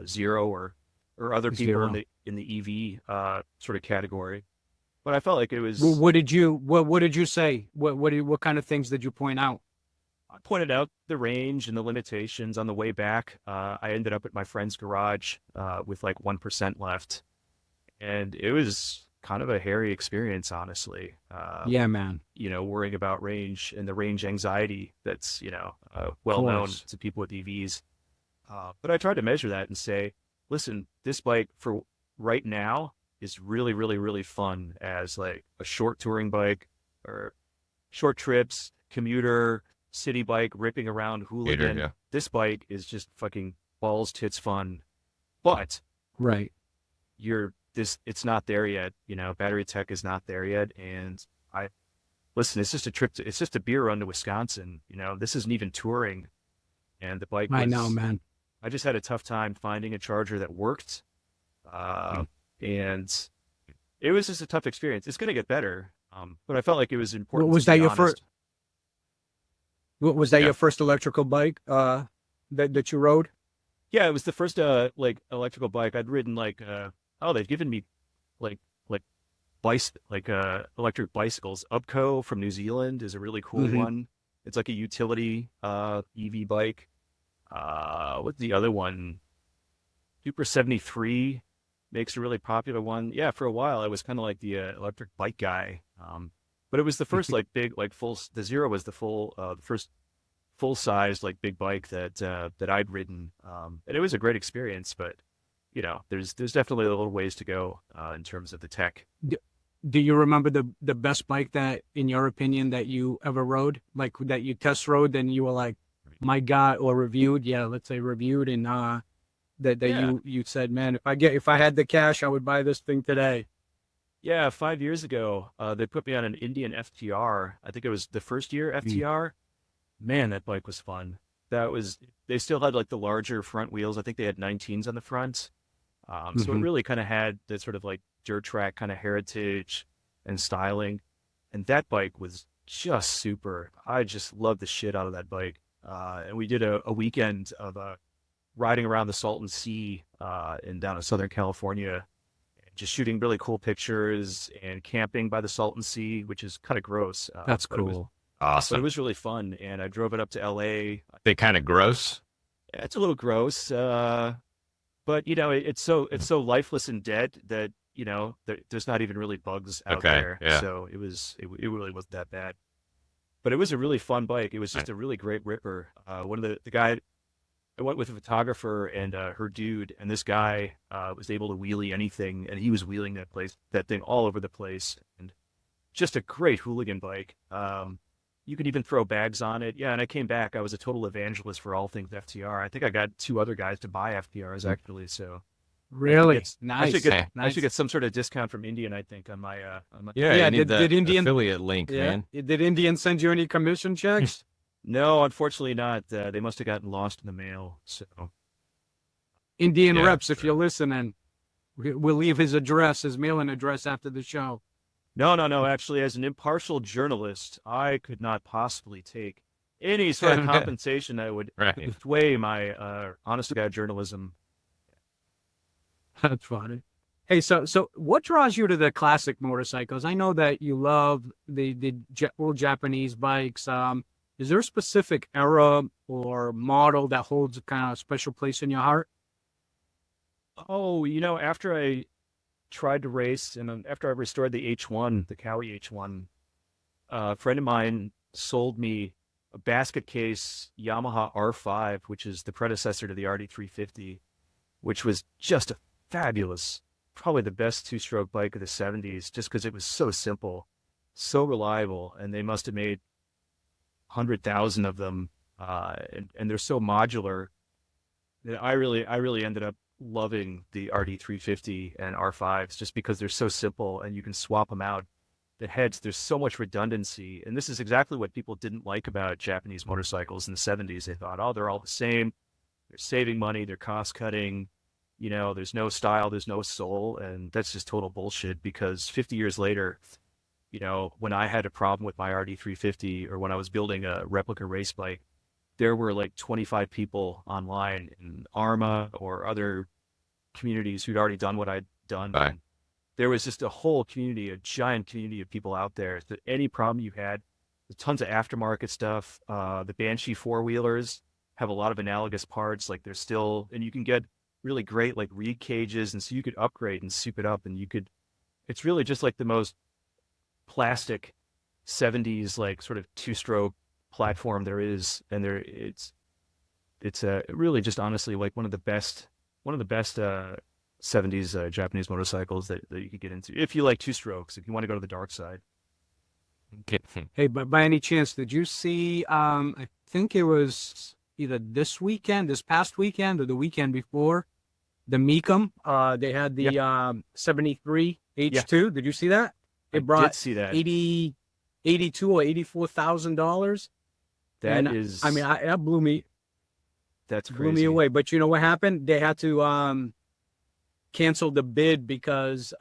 Zero or other people in the EV sort of category. But I felt like it was. What did you say? What kind of things did you point out? I pointed out the range and the limitations on the way back. I ended up at my friend's garage with 1% left. And it was kind of a hairy experience, honestly. Yeah, man. Worrying about range and the range anxiety that's, well known to people with EVs. But I tried to measure that and say, listen, this bike for right now is really, really, really fun as a short touring bike or short trips, commuter, city bike ripping around hooligan. Yeah. This bike is just fucking balls tits fun, but Right. it's not there yet. You know, battery tech is not there yet. And listen, it's just it's just a beer run to Wisconsin. You know, this isn't even touring. And the bike I know, man. I just had a tough time finding a charger that worked. And it was just a tough experience. It's going to get better. But I felt like it was important. Was to that be your honest. Was that your first electrical bike that you rode? Yeah, it was the first like electrical bike I'd ridden. Like they've given me like electric bicycles. Upco from New Zealand is a really cool one. It's like a utility EV bike. What's the other one? Super 73 makes a really popular one. Yeah, for a while I was kind of like the electric bike guy. But it was the first like big like the Zero was the first full size like big bike that I'd ridden. And it was a great experience, but you know, there's definitely a little ways to go in terms of the tech. Do you remember the best bike that, in your opinion, that you ever rode, like that you test rode and you were like, my God, or reviewed? Yeah, let's say reviewed, and you said, man, if I had the cash, I would buy this thing today. Yeah, 5 years ago, they put me on an Indian FTR. I think it was the first year FTR. Man, that bike was fun. They still had like the larger front wheels. I think they had 19s on the front. So it really kind of had that sort of like dirt track kind of heritage and styling. And that bike was just super. I just loved the shit out of that bike. And we did a weekend of riding around the Salton Sea down in Southern California, just shooting really cool pictures and camping by the Salton Sea, which is kind of gross. That's cool. Awesome. But it was really fun. And I drove it up to LA. They kind of gross. It's a little gross. But you know, it's so lifeless and dead that, you know, there's not even really bugs out there. Yeah. So it really wasn't that bad. But it was a really fun bike. It was just a really great ripper. One of the guy, I went with a photographer and her dude, and this guy was able to wheelie anything, and he was wheeling that thing all over the place, and just a great hooligan bike. You could even throw bags on it. Yeah, and I came back. I was a total evangelist for all things FTR. I think I got 2 other guys to buy FTRs actually. So really nice. I should get some sort of discount from Indian. I think on my Yeah. Did Indian affiliate link, man? Did Indian send you any commission checks? No, unfortunately not. They must have gotten lost in the mail. So Indian reps, if you're listening, we'll leave his mailing address after the show. No. Actually, as an impartial journalist, I could not possibly take any sort of compensation that would sway my honest to God journalism. That's funny. Hey, so what draws you to the classic motorcycles? I know that you love the old Japanese bikes. Is there a specific era or model that holds a kind of special place in your heart? Oh, you know, after I tried to race and after I restored the H1, the Cowie H1, a friend of mine sold me a basket case Yamaha R5, which is the predecessor to the RD350, which was just a fabulous, probably the best two-stroke bike of the 70s, just because it was so simple, so reliable, and they must have made 100,000 of them, and they're so modular that I really ended up loving the RD350 and R5s just because they're so simple and you can swap them out. The heads, there's so much redundancy, and this is exactly what people didn't like about Japanese motorcycles in the 70s. They thought, oh, they're all the same, they're saving money, they're cost cutting, you know, there's no style, there's no soul, and that's just total bullshit. Because 50 years later, you know, when I had a problem with my RD350 or when I was building a replica race bike, there were like 25 people online in ARMA or other communities who'd already done what I'd done. Right. There was just a whole community, a giant community of people out there. So any problem you had, there's tons of aftermarket stuff. The Banshee four-wheelers have a lot of analogous parts. Like they're still, and you can get really great like reed cages, and so you could upgrade and soup it up, and you could, it's really just like the most plastic 70s like sort of two-stroke platform there is, and it's really just honestly like one of the best 70s Japanese motorcycles that you could get into if you like two strokes, if you want to go to the dark side. Hey, but by any chance, did you see? I think it was either this past weekend, or the weekend before, the Mecum. They had the 73 Yeah, H2. Did you see that? I It brought did see that. 82 or $84,000, That and I mean, is, that that's blew me crazy. away. But you know what happened? They had to cancel the bid because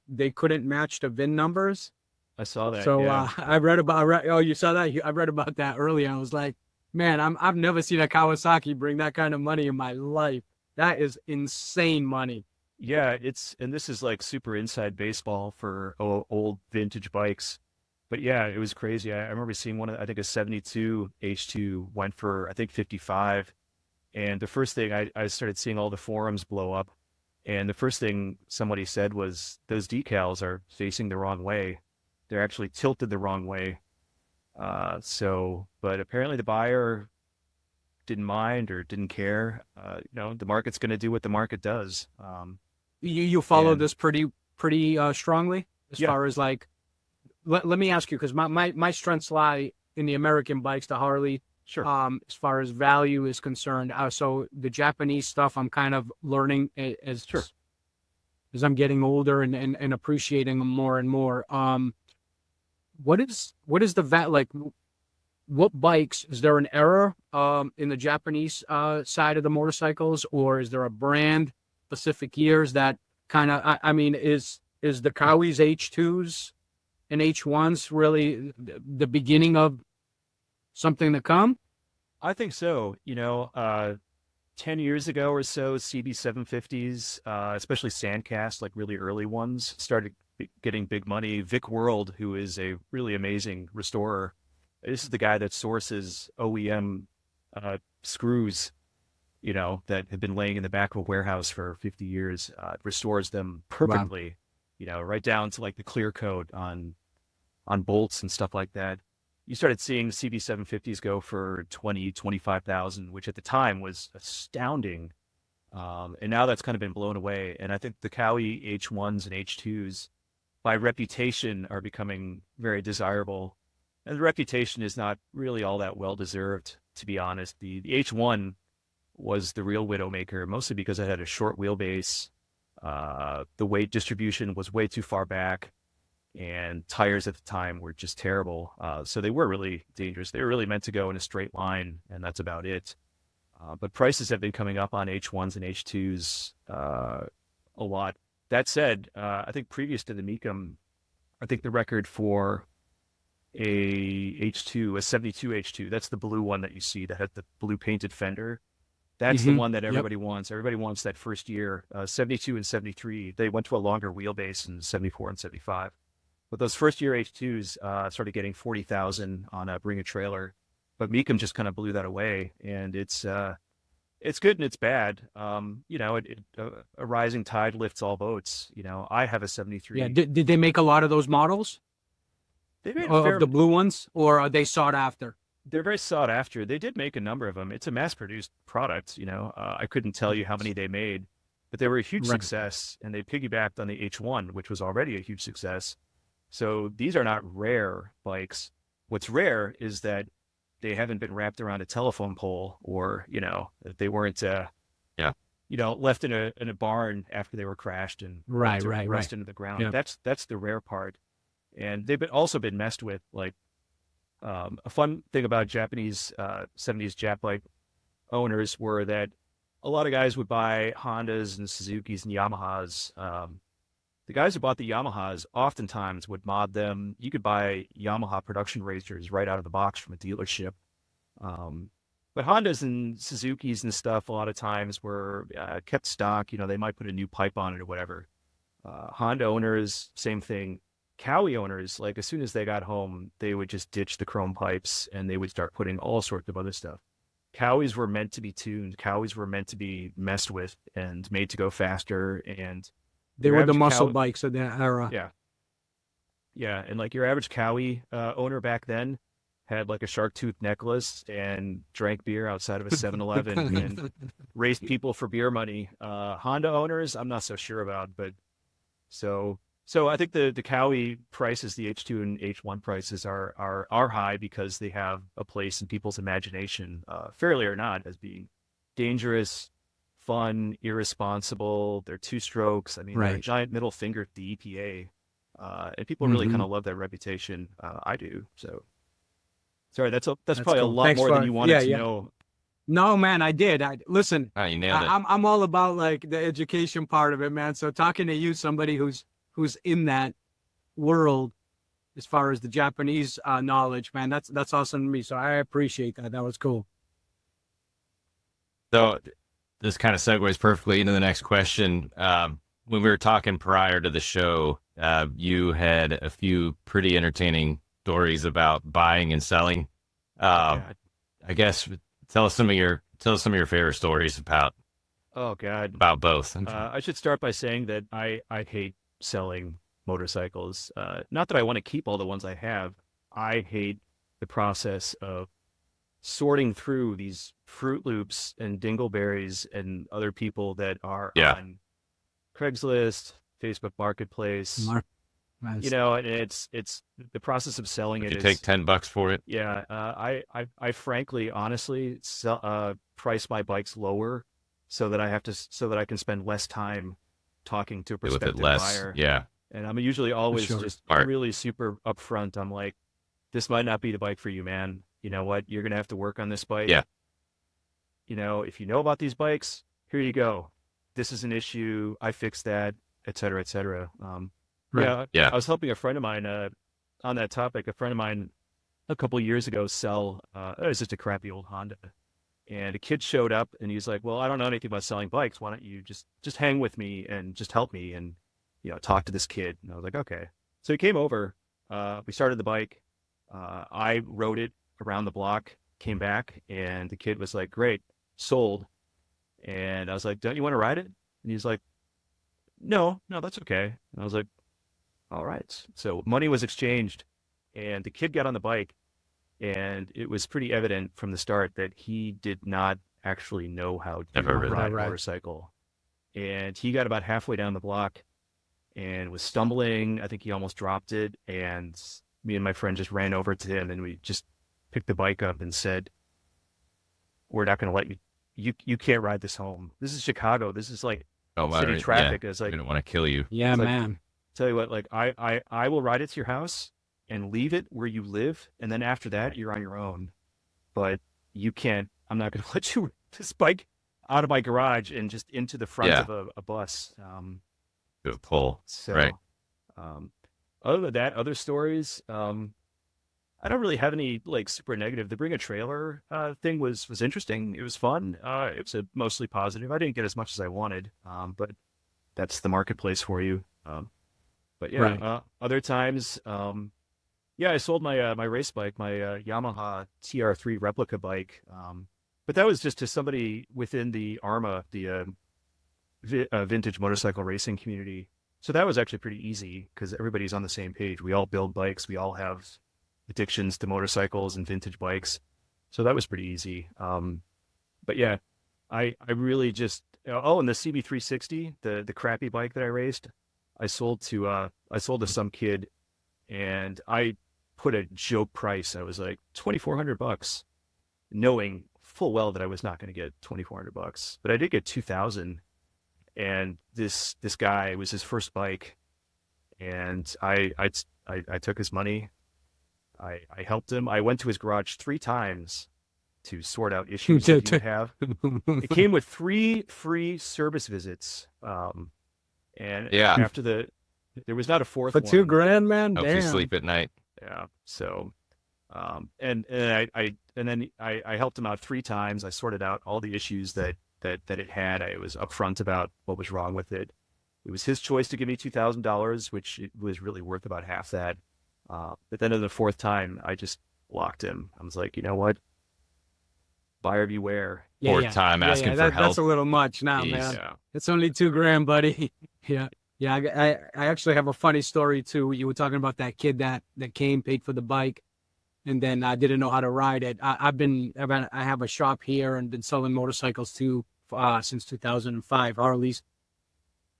they couldn't match the VIN numbers. I saw that. So Yeah. oh, you saw that? I read about that earlier. I was like, man, I've never seen a Kawasaki bring that kind of money in my life. That is insane money. Yeah, and this is like super inside baseball for old vintage bikes. But yeah, it was crazy. I remember seeing one of, I think a 72 H2 went for, I think 55. And the first thing I started seeing all the forums blow up. And the first thing somebody said was those decals are facing the wrong way. They're actually tilted the wrong way. But apparently the buyer didn't mind or didn't care. The market's going to do what the market does. You follow And this pretty strongly as yeah, far as like, let me ask you, because my strengths lie in the American bikes, the Harley, sure. as far as value is concerned. So the Japanese stuff I'm kind of learning Sure. as I'm getting older and appreciating them more and more. What is the like? What bikes, is there an error in the Japanese side of the motorcycles, or is there a brand specific years that kind of, I mean, is the Kawis H2s and H1s really the beginning of something to come? I think so. 10 years ago or so, CB750s, especially Sandcast, like really early ones, started getting big money. Vic World, who is a really amazing restorer, this is the guy that sources OEM screws, that have been laying in the back of a warehouse for 50 years, restores them Wow. perfectly, right down to like the clear coat on bolts and stuff like that. You started seeing CB750s go for 20, 25,000, which at the time was astounding. And now that's kind of been blown away. And I think the Cowie H1s and H2s, by reputation, are becoming very desirable. And the reputation is not really all that well deserved, to be honest. The H1 was the real widowmaker, mostly because it had a short wheelbase. The weight distribution was way too far back, and tires at the time were just terrible. So they were really dangerous. They were really meant to go in a straight line, and that's about it. But prices have been coming up on H1s and H2s a lot. That said, I think previous to the Mecum, I think the record for a H2, a 72 H2, that's the blue one that you see that had the blue painted fender. That's the one that Yep. everybody wants. Everybody wants that first year. 72 and 73, they went to a longer wheelbase in 74 and 75. But those first year H2s started getting 40,000 on a Bring a Trailer. But Mecum just kind of blew that away. And it's good and it's bad. A rising tide lifts all boats. I have a 73. Yeah. Did they make a lot of those models They made a of fair. the blue ones, or are they sought after? They're very sought after. They did make a number of them. It's a mass-produced product. I couldn't tell you how many they made, but they were a huge Right. success, and they piggybacked on the H1, which was already a huge success. So these are not rare bikes. What's rare is that they haven't been wrapped around a telephone pole, or that they weren't Yeah. left in a barn after they were crashed and left to Right. rust into the ground. Yeah. That's the rare part. And they've also been messed with. Like a fun thing about Japanese 70s Jap bike owners were that a lot of guys would buy Hondas and Suzukis and Yamahas. The guys who bought the Yamahas oftentimes would mod them. You could buy Yamaha production racers right out of the box from a dealership. But Hondas and Suzukis and stuff, a lot of times were kept stock. They might put a new pipe on it or whatever. Honda owners, same thing. Cowie owners, like as soon as they got home, they would just ditch the chrome pipes and they would start putting all sorts of other stuff. Cowies were meant to be tuned. Cowies were meant to be messed with and made to go faster. And They your were the average muscle Cowie- bikes of that era. Yeah. Yeah. And like your average Cowie owner back then had like a shark tooth necklace and drank beer outside of a 7-Eleven and raced people for beer money. Honda owners, I'm not so sure about, but so So I think the Cowie prices, the H2 and H1 prices are high because they have a place in people's imagination, fairly or not, as being dangerous, fun, irresponsible. They're two strokes. I mean, they're a Right. giant middle finger to the EPA, and people really kind Mhm. of love that reputation. I do. So sorry, that's That's probably a cool. lot Thanks more than for you wanted to yeah. know. No, man, I did. Listen. Oh, you nailed it. I'm all about like the education part of it, man. So talking to you, somebody who's in that world as far as the Japanese knowledge, man, that's awesome to me. So I appreciate that. That was cool. So this kind of segues perfectly into the next question. When we were talking prior to the show, you had a few pretty entertaining stories about buying and selling. God. I guess tell us some of your favorite stories Oh God. about both. I should start by saying that I hate selling motorcycles. Not that I want to keep all the ones I have. I hate the process of sorting through these Fruit Loops and Dingleberries and other people that are Yeah. on Craigslist, Facebook Marketplace. Man, And it's the process of selling If it you is take $10 for it, yeah. I frankly, honestly, price my bikes lower so that I can spend less time talking to a do with it prospective less. buyer. Yeah. And I'm usually always sure. just Smart. really super upfront. I'm like, this might not be the bike for you, man. You know what? You're gonna have to work on this bike. Yeah. If you know about these bikes, here you go. This is an issue. I fixed that, et cetera, et cetera. Right. Yeah. Yeah. I was helping a friend of mine on that topic. A friend of mine a couple of years ago sell it was just a crappy old Honda. And a kid showed up and he's like, well, I don't know anything about selling bikes. Why don't you just hang with me and just help me and talk to this kid? And I was like, okay. So he came over. We started the bike. I rode it around the block, came back, and the kid was like, great, sold. And I was like, don't you want to ride it? And he's like, no, that's okay. And I was like, all right. So money was exchanged, and the kid got on the bike, and it was pretty evident from the start that he did not actually know how to Never ridden ride a Right. motorcycle. And he got about halfway down the block and was stumbling. I think he almost dropped it. And me and my friend just ran over to him and we just picked the bike up and said, we're not going to let you can't ride this home. This is Chicago. This is like Oh, city yeah. traffic. It's We like, don't want to kill you. Yeah, It's like- man. tell you what, like I will ride it to your house and leave it where you live. And then after that, you're on your own. But you can't, I'm not going to let you ride this bike out of my garage and just into the front Yeah. of a bus. Do a pull. So, Right. Other than that, other stories, I don't really have any like super negative. The bring a trailer thing was interesting. It was fun. It was mostly positive. I didn't get as much as I wanted, but that's the marketplace for you. But yeah, Right. other times, yeah, I sold my my race bike, my Yamaha TR3 replica bike. But that was just to somebody within the ARMA, the vintage motorcycle racing community. So that was actually pretty easy because everybody's on the same page. We all build bikes. We all have addictions to motorcycles and vintage bikes. So that was pretty easy. But yeah, I really just, and the CB360, the crappy bike that I raced, I sold to some kid and I put a joke price. I was like $2,400, knowing full well that I was not going to get $2,400, but I did get 2,000. And this guy, it was his first bike, and I took his money. I helped him. I went to his garage 3 times to sort out issues that he would have. It came with 3 free service visits. And Yeah. after there was not a fourth For one. $2,000, man. Helps you Damn. sleep at night. Yeah. So, and then I helped him out 3 times. I sorted out all the issues that it had. I was upfront about what was wrong with it. It was his choice to give me $2,000, which it was really worth about half that. But then in the 4th time, I just blocked him. I was like, you know what? Buyer beware. Fourth time asking for help. That's a little much now, Jeez. man. Yeah. It's only $2,000, buddy. Yeah. Yeah. I actually have a funny story too. You were talking about that kid that came, paid for the bike, and then I didn't know how to ride it. I have a shop here and been selling motorcycles too since 2005, Harleys.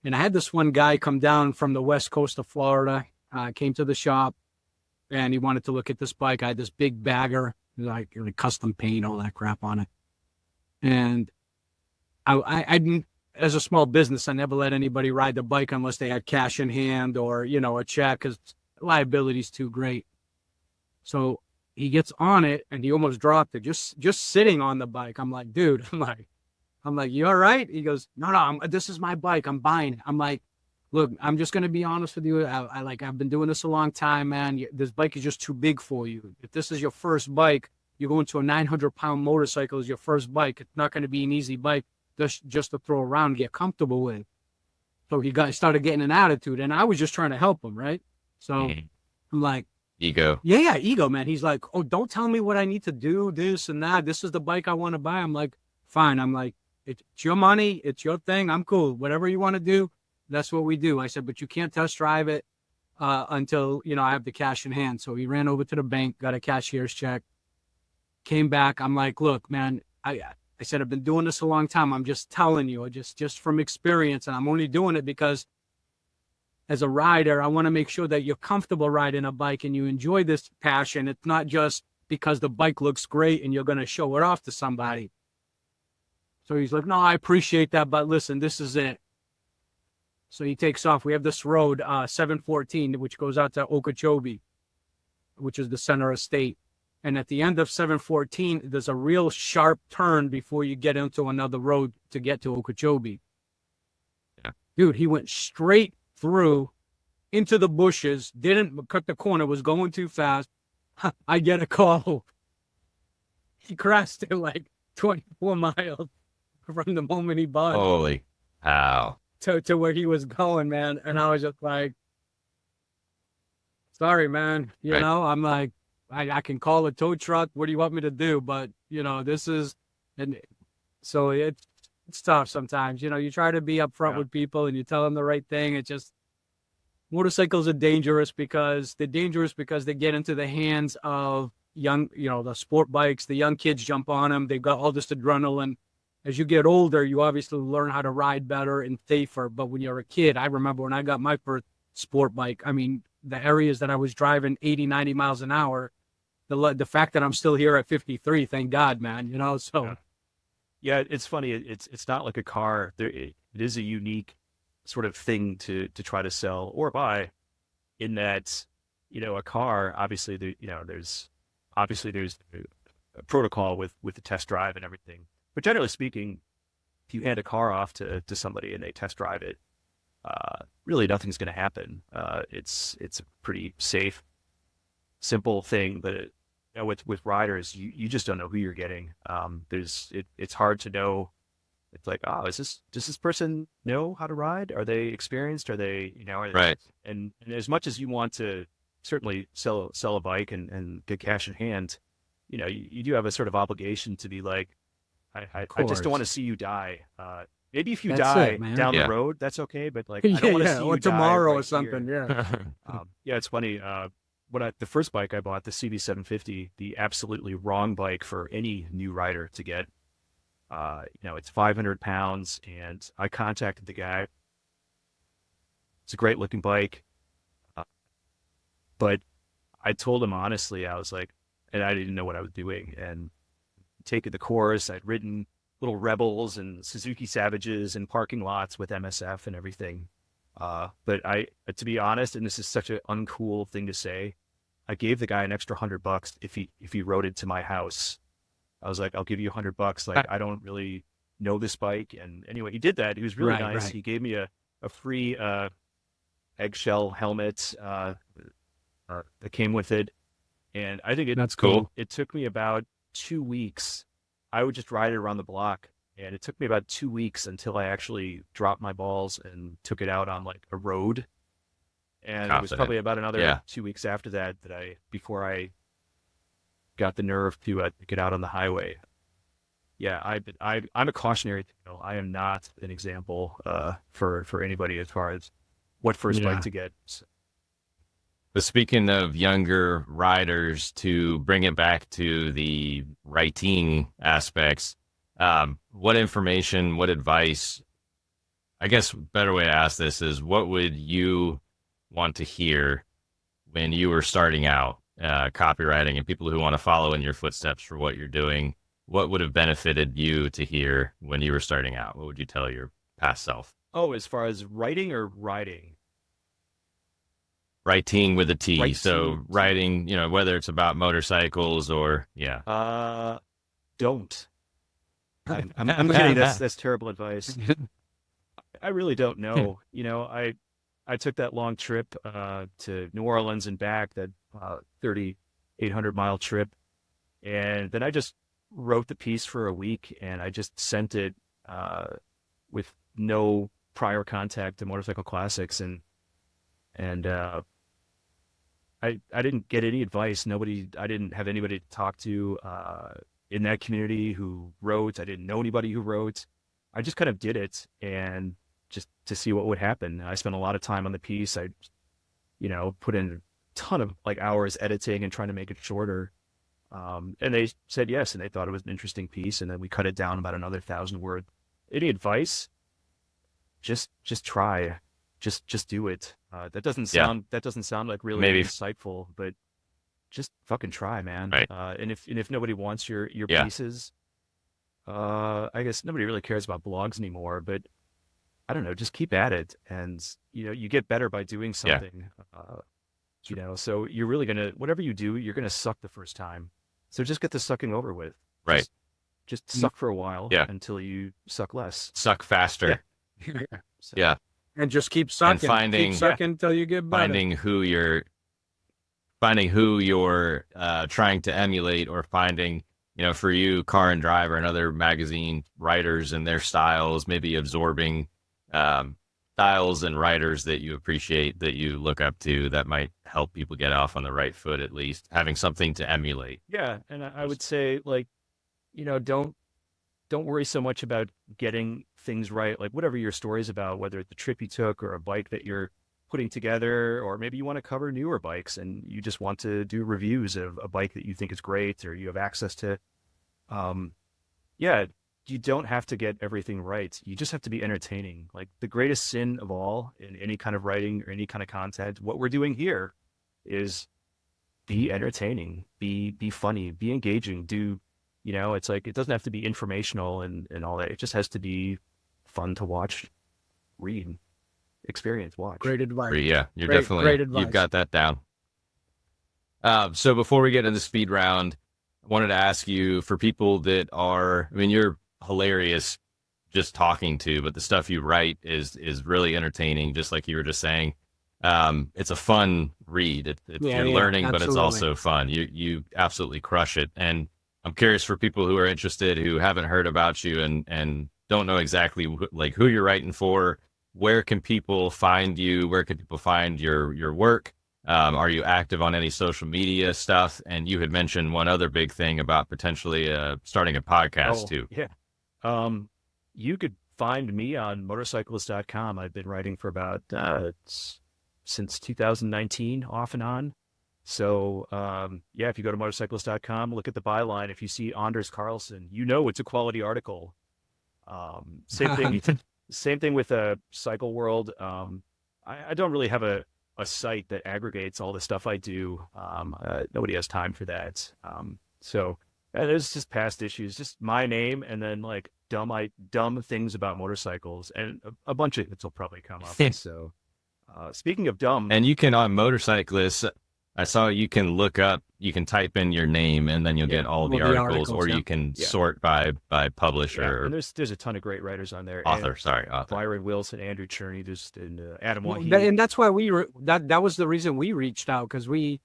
And I had this one guy come down from the west coast of Florida, came to the shop, and he wanted to look at this bike. I had this big bagger, like custom paint, all that crap on it. And I didn't, as a small business, I never let anybody ride the bike unless they had cash in hand or, you know, a check, because liability's too great. So he gets on it and he almost dropped it, just sitting on the bike. I'm like, dude, I'm like, you all right? He goes, no, this is my bike. I'm buying it. I'm like, look, I'm just going to be honest with you. I've been doing this a long time, man. This bike is just too big for you. If this is your first bike, you're going to a 900-pound motorcycle is your first bike. It's not going to be an easy bike just to throw around and get comfortable with. So he started getting an attitude, and I was just trying to help him, right? So I'm like, ego. Yeah, ego, man. He's like, oh, don't tell me what I need to do, this and that. This is the bike I want to buy. I'm like, fine. I'm like, it's your money. It's your thing. I'm cool. Whatever you want to do, that's what we do. I said, but you can't test drive it until, you know, I have the cash in hand. So he ran over to the bank, got a cashier's check, came back. I'm like, look, man, I said, I've been doing this a long time. I'm just telling you, just from experience. And I'm only doing it because as a rider, I want to make sure that you're comfortable riding a bike and you enjoy this passion. It's not just because the bike looks great and you're going to show it off to somebody. So he's like, no, I appreciate that, but listen, this is it. So he takes off. We have this road, 714, which goes out to Okeechobee, which is the center of state. And at the end of 714, there's a real sharp turn before you get into another road to get to Okeechobee. Yeah. Dude, he went straight through into the bushes, didn't cut the corner, was going too fast. I get a call. He crashed it like 24 miles from the moment he bought Holy cow. to where he was going, man. And I was just like, sorry, man. You Right. know, I'm like, I can call a tow truck. What do you want me to do? But, you know, this is, and so it's tough sometimes. You know, you try to be upfront with people and you tell them the right thing. It just, motorcycles are dangerous because they get into the hands of young, you know, the sport bikes. The young kids jump on them. They've got all this adrenaline. As you get older, you obviously learn how to ride better and safer. But when you're a kid, I remember when I got my first sport bike, I mean, the areas that I was driving 80, 90 miles an hour, the fact that I'm still here at 53, thank God, man, you know, so. Yeah, it's funny. It's not like a car. It is a unique sort of thing to try to sell or buy, in that, you know, a car, obviously, there's a protocol with the test drive and everything. But generally speaking, if you hand a car off to somebody and they test drive it, really nothing's going to happen. It's a pretty safe, simple thing, but you know, with riders, you just don't know who you're getting. It's hard to know. It's like, oh, does this person know how to ride? Are they experienced? Are they, you know, Right. And as much as you want to certainly sell a bike and get cash in hand, you know, you do have a sort of obligation to be like, I just don't want to see you die. Maybe if you That's die it, man. down Yeah. the road, that's okay. But like, I don't want to see you or die tomorrow right or something, here. yeah. Yeah, it's funny. The first bike I bought, the CB750, the absolutely wrong bike for any new rider to get. You know, it's 500 pounds, and I contacted the guy. It's a great looking bike, but I told him honestly, I was like, and I didn't know what I was doing, and taking the course, I'd ridden little Rebels and Suzuki Savages in parking lots with MSF and everything. But to be honest, and this is such an uncool thing to say, I gave the guy an extra $100 if he rode it to my house. I was like, I'll give you $100. Like, I don't really know this bike. And anyway, he did that. He was really nice. Right. He gave me a free eggshell helmet that came with it. And I think that's cool. It took me about 2 weeks. I would just ride it around the block. And it took me about 2 weeks until I actually dropped my balls and took it out on like a road. And it was probably about another 2 weeks after that before I got the nerve to get out on the highway. Yeah, I'm a cautionary tale. I am not an example for anybody as far as what first bike to get. But speaking of younger riders, to bring it back to the writing aspects, what information, what advice I guess a better way to ask this is, what would you want to hear when you were starting out copywriting, and people who want to follow in your footsteps for what you're doing? What would have benefited you to hear when you were starting out? What would you tell your past self? Oh, as far as writing or riding? Writing with a T. Writing. So writing, whether it's about motorcycles or Don't. I'm kidding. That's terrible advice. I really don't know. I took that long trip to New Orleans and back, that 3,800-mile trip, and then I just wrote the piece for a week, and I just sent it with no prior contact to Motorcycle Classics, and I didn't get any advice. I didn't have anybody to talk to in that community who wrote. I didn't know anybody who wrote. I just kind of did it, and just to see what would happen. I spent a lot of time on the piece. I, put in a ton of hours editing and trying to make it shorter. And they said yes, and they thought it was an interesting piece. And then we cut it down about another 1,000 words. Any advice? Just try, just do it. That doesn't sound like really Maybe insightful, but just fucking try, man. Right. And if nobody wants your pieces, I guess nobody really cares about blogs anymore, but I don't know, just keep at it. And, you get better by doing something, so you're really whatever you do, you're going to suck the first time. So just get the sucking over with. Right. Just suck for a while until you suck less. Suck faster. So, Yeah. And just keep sucking. Keep sucking until you get better. Finding who you're trying to emulate, or finding, for you, Car and Driver and other magazine writers and their styles, maybe absorbing styles and writers that you appreciate, that you look up to, that might help people get off on the right foot, at least having something to emulate. Yeah. And I would say, don't worry so much about getting things right. Like, whatever your story's about, whether it's the trip you took or a bike that you're putting together, or maybe you want to cover newer bikes and you just want to do reviews of a bike that you think is great, or you have access to, you don't have to get everything right. You just have to be entertaining. Like, the greatest sin of all in any kind of writing or any kind of content, what we're doing here is be entertaining, be funny, be engaging, it's like, it doesn't have to be informational and all that. It just has to be fun to watch, read, experience, watch. Great advice. Yeah, you're great definitely, advice. you've got that down. So before we get into the speed round, I wanted to ask you, for people that are, you're hilarious just talking to, but the stuff you write is really entertaining, just like you were just saying. It's a fun read. You're learning, but it's also fun. You absolutely crush it. And I'm curious, for people who are interested, who haven't heard about you and don't know exactly who you're writing for, where can people find you? Where can people find your work? Are you active on any social media stuff? And you had mentioned one other big thing about potentially starting a podcast too. Yeah. You could find me on motorcyclist.com. I've been writing for about since 2019, off and on. So, if you go to motorcyclist.com, look at the byline. If you see Anders Carlson, it's a quality article. Same thing with Cycle World. I don't really have a site that aggregates all the stuff I do. Nobody has time for that. So there's just past issues, just my name, and then dumb things about motorcycles, and a bunch of it will probably come up. So speaking of dumb, and you can, on Motorcyclists, I saw you can type in your name, and then you'll get all the articles, or you can sort by publisher. Yeah. And there's a ton of great writers on there. Author. Byron Wilson, Andrew Cherney, and Adam Wahi. And that's why that was the reason we reached out, because we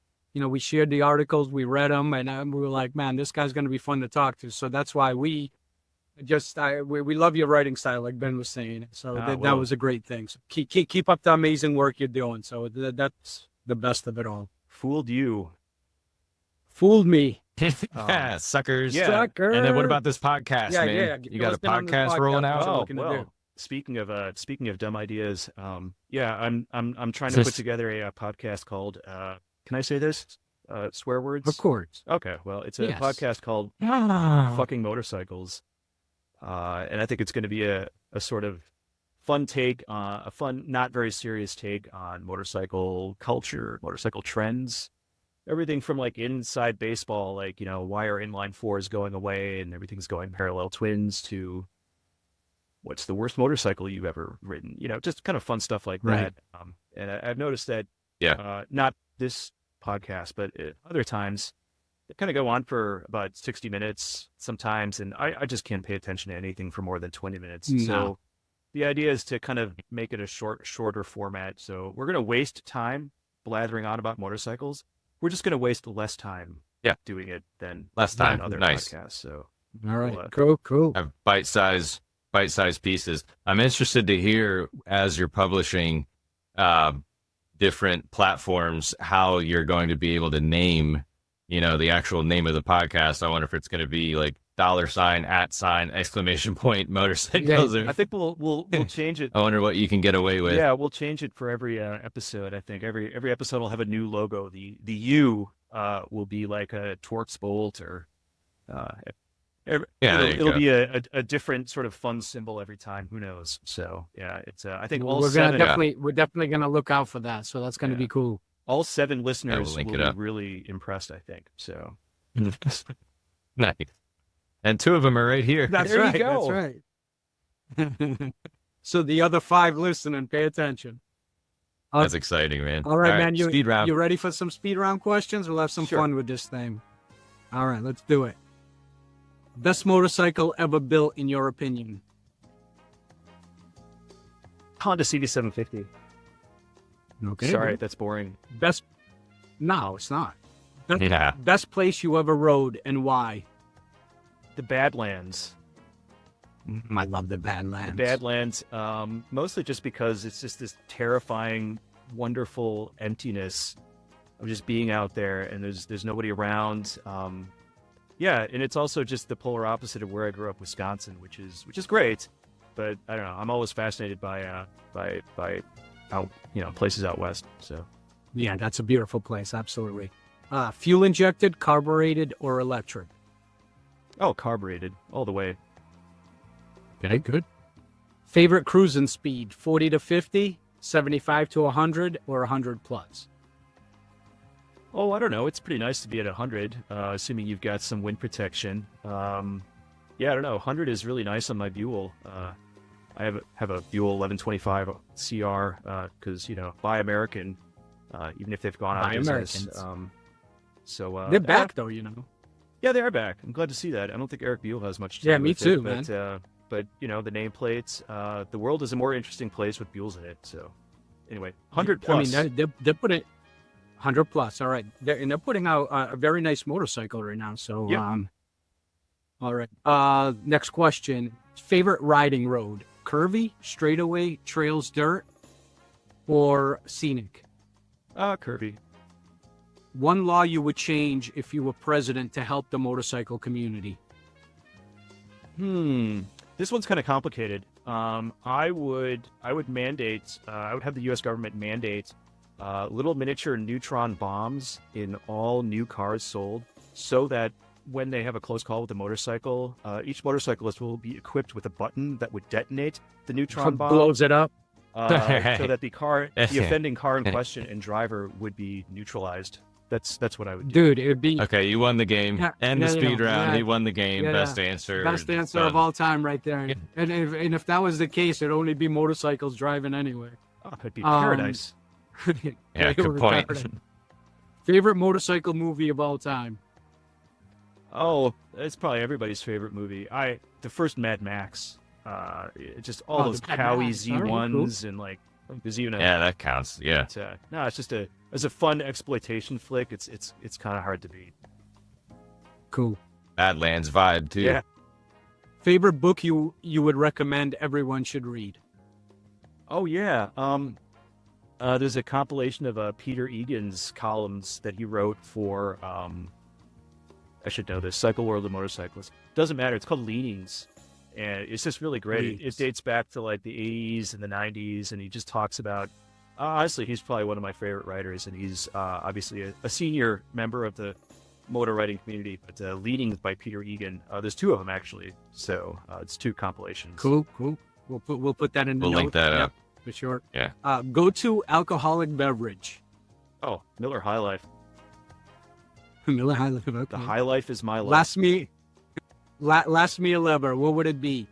shared the articles, we read them, and we were like, man, this guy's going to be fun to talk to. So that's why we love your writing style, like Ben was saying. So that was a great thing. So keep up the amazing work you're doing. So that's the best of it all. Fooled you. Fooled me. Yeah, suckers. Yeah. Sucker. And then what about this podcast, man? Yeah. You got a podcast rolling out? Oh, well, speaking of dumb ideas, I'm trying to put together a podcast called, can I say this? Swear words? Of course. Okay, well, it's a podcast called Fucking Motorcycles. And I think it's going to be a sort of fun take, a fun, not very serious take on motorcycle culture, motorcycle trends. Everything from like inside baseball, like, why are inline fours going away and everything's going parallel twins, to what's the worst motorcycle you've ever ridden? Just kind of fun stuff like Right. that. And I've noticed that, Yeah. not this podcast, but other times they kind of go on for about 60 minutes sometimes. And I just can't pay attention to anything for more than 20 minutes. No. So the idea is to kind of make it a shorter format. So we're going to waste time blathering on about motorcycles. We're just going to waste less time doing it than Less time. than other Nice. podcasts. So All right. Well, Cool. Have bite-sized pieces. I'm interested to hear, as you're publishing different platforms, how you're going to be able to name, the actual name of the podcast. I wonder if it's going to be like $, exclamation point motorcycles. I think we'll change it. I wonder what you can get away with. Yeah, we'll change it for every episode. I think every episode will have a new logo. The U will be like a Torx bolt, or it'll be a different sort of fun symbol every time. Who knows? So yeah, it's I think all we're seven. definitely gonna look out for that. So that's gonna be cool. All 7 listeners we'll link will it be up. really impressed, I think. So Nice. And 2 of them are right here. That's There you right. go. That's right. So the other 5 listening, pay attention. That's exciting, man. All right, man. Speed round. You ready for some speed round questions? We'll have some Sure. fun with this thing. All right, let's do it. Best motorcycle ever built, in your opinion? Honda CB750. Okay. Sorry, that's boring. Best? No, it's not. Yeah. Best place you ever rode and why? The Badlands. I love the Badlands. The Badlands, mostly just because it's just this terrifying, wonderful emptiness of just being out there, and there's nobody around. Yeah, and it's also just the polar opposite of where I grew up, Wisconsin, which is great, but I don't know. I'm always fascinated by out places out west. So Yeah, that's a beautiful place. Absolutely. Fuel injected, carbureted, or electric? carbureted all the way. Okay, good. Favorite cruising speed, 40 to 50, 75 to 100, or 100 plus? Oh, I don't know. It's pretty nice to be at 100, assuming you've got some wind protection. Yeah, I don't know. 100 is really nice on my Buell. I have a Buell 1125 CR because Buy American, even if they've gone out Buy of business. Americans. They're back, though, Yeah, they are back. I'm glad to see that. I don't think Eric Buell has much to Yeah, do me with too, it, but the nameplates, the world is a more interesting place with Buells in it. So anyway, 100 plus. I mean, they're putting 100 plus. All right. They're putting out a very nice motorcycle right now. So, Yeah. All right. Next question. Favorite riding road? Curvy, straightaway, trails, dirt, or scenic? Kirby. One law you would change if you were president to help the motorcycle community? This one's kind of complicated. I would mandate. I would have the U.S. government mandate little miniature neutron bombs in all new cars sold, so that when they have a close call with a motorcycle, each motorcyclist will be equipped with a button that would detonate the neutron bomb, Blows it up. so that the offending car in question and driver would be neutralized. That's what I would do. Dude, it would be Okay, you won the game. Yeah, End the yeah, speed yeah, round. yeah. He won the game. Yeah, Best answer. best answer Done. of all time right there. Yeah. And if that was the case, it'd only be motorcycles driving anyway. Oh, it'd be paradise. Yeah, good point. Favorite motorcycle movie of all time? Oh, it's probably everybody's favorite movie. The first Mad Max. Just all those the Mad Cowie Max. All right, Z1s and like there's even a Yeah, that counts. Yeah. no, it's just as a fun exploitation flick. It's kind of hard to beat. Cool. Badlands vibe too. Yeah. Favorite book you would recommend everyone should read? Oh yeah. There's a compilation of Peter Egan's columns that he wrote for I should know this, Cycle World of Motorcyclists. Doesn't matter. It's called Leanings. And it's just really great. Leanings. It dates back to like the 80s and the 90s, and he just talks about, honestly, he's probably one of my favorite writers, and he's obviously a senior member of the motor writing community. But Leanings by Peter Egan, there's 2 of them actually, so it's 2 compilations. Cool. We'll put that in the We'll link notes. that Yep, up. for sure. Yeah. Go to alcoholic beverage. Oh, Miller High Life. Miller High Life. The High Life is my life. Last meal ever. What would it be?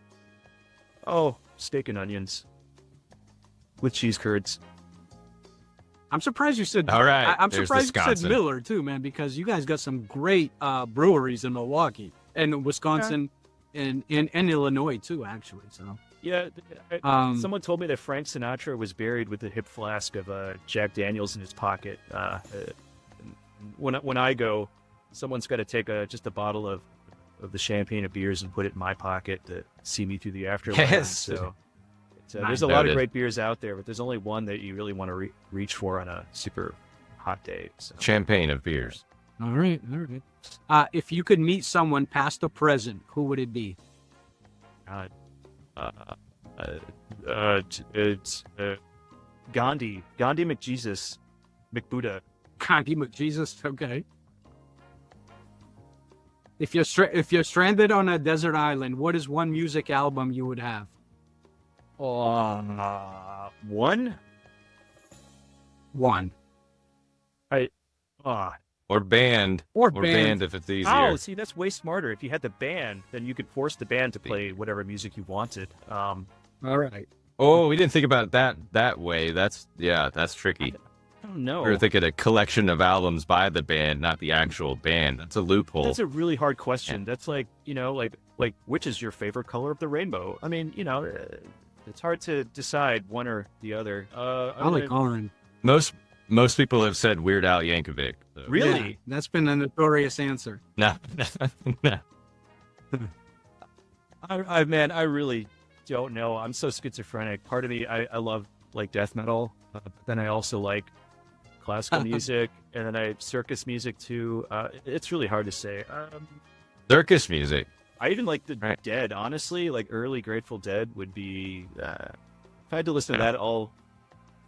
Oh, steak and onions with cheese curds. I'm surprised you said. All right, I'm there's surprised you said Wisconsin. Miller too, man, because you guys got some great breweries in Milwaukee and Wisconsin and Illinois too, actually. So Yeah, someone told me that Frank Sinatra was buried with a hip flask of Jack Daniels in his pocket. When I go, someone's got to take just a bottle of the champagne of beers and put it in my pocket to see me through the afterlife. Yes. So Nice. there's a lot of Noted. great beers out there, but there's only one that you really want to reach for on a super hot day. So. Champagne of beers. all right. If you could meet someone past or present, who would it be? It's Gandhi McJesus, McBuddha. Gandhi McJesus. Okay. If you're stranded on a desert island, what is one music album you would have? One. One. Or band. Or Or band. band if it's easier. Oh, see, that's way smarter. If you had the band, then you could force the band to play whatever music you wanted. All right. Oh, we didn't think about that way. That's tricky. I don't know. We were thinking a collection of albums by the band, not the actual band. That's a loophole. That's a really hard question. That's like, like which is your favorite color of the rainbow? I mean, it's hard to decide one or the other. I like orange. Most people have said Weird Al Yankovic. So. Really? Yeah, that's been a notorious answer. No. No. I really don't know. I'm so schizophrenic. Part of me, I love like death metal, but then I also like classical music, and then I circus music too. It's really hard to say. Circus music. I even like the Right. Dead. Honestly, like early Grateful Dead would be. If I had to listen to that all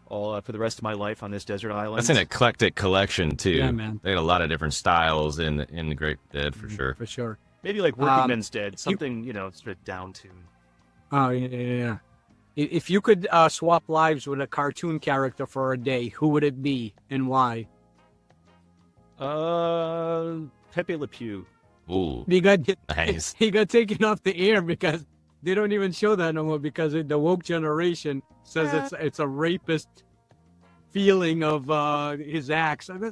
for the rest of my life on this desert island. That's an eclectic collection too. Yeah, man. They had a lot of different styles in the Great Dead for sure. For sure. Maybe like Working Um, Men's Dead, something sort of down tune. Oh, yeah. If you could swap lives with a cartoon character for a day, who would it be and why? Pepe Le Pew. Ooh, He got nice. he got taken off the air because they don't even show that no more because the woke generation says it's a rapist feeling of his acts. And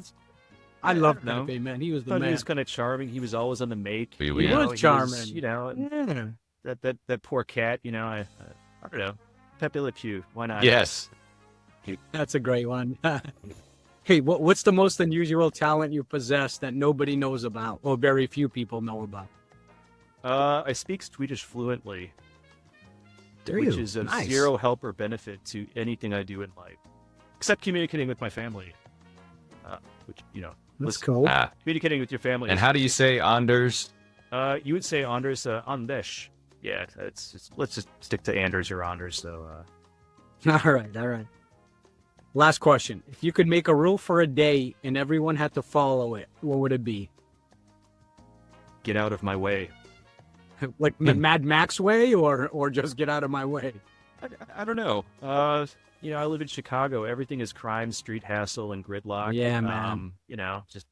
I Yeah, love I don't know. Pepe, man. He was the But man. he was kind of charming. He was always on the make. He You was know, charming. Yeah. That poor cat. I don't know. Pepe Le Pew. Why not? Yes. That's a great one. Hey, what's the most unusual talent you possess that nobody knows about or very few people know about? I speak Swedish fluently, which is of Nice. zero help or benefit to anything I do in life, except communicating with my family. Which Let's go. communicating with your family. And how do you say Anders? You would say Anders Anders. Yeah, let's just stick to Anders or Anders. So All right. Last question. If you could make a rule for a day and everyone had to follow it, what would it be? get out of my way. Like Mad Max way or just get out of my way? I don't know. I live in Chicago. Everything is crime, street hassle, and gridlock. Yeah, man. Just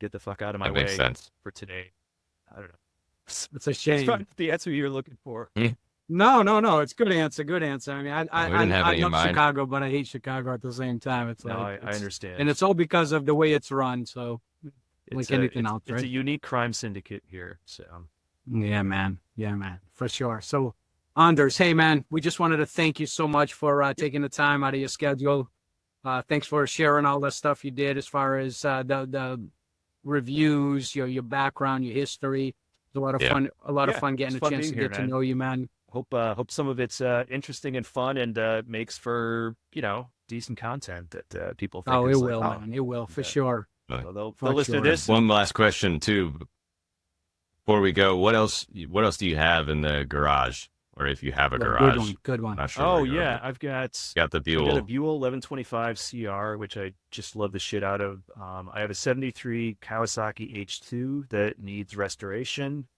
get the fuck out of my That way makes sense. for today. I don't know. It's a It's shame. probably not the answer you're looking for. No. It's good answer. I mean, I We didn't have any in love mind. Chicago, but I hate Chicago at the same time. It's No, like, I understand. and it's all because of the way it's run. So It's anything else, It's right? a unique crime syndicate here. So yeah, man, for sure. So, Anders, hey, man, we just wanted to thank you so much for taking the time out of your schedule. Thanks for sharing all the stuff you did as far as the reviews, your background, your history. It's a lot of Yeah. fun. A lot of fun getting a it's fun chance to being here, get to man. know you, man. hope some of it's interesting and fun and makes for decent content that people think. Oh, it is will, like, man. It will for yeah. sure. So they'll For listen sure. to this. One last question too, before we go. What else do you have in the garage, or if you have a garage? Good one. Not sure. Oh where you're yeah, at. I've got Got the I got a Buell. Buell 1125 CR, which I just love the shit out of. I have a 73 Kawasaki H2 that needs restoration.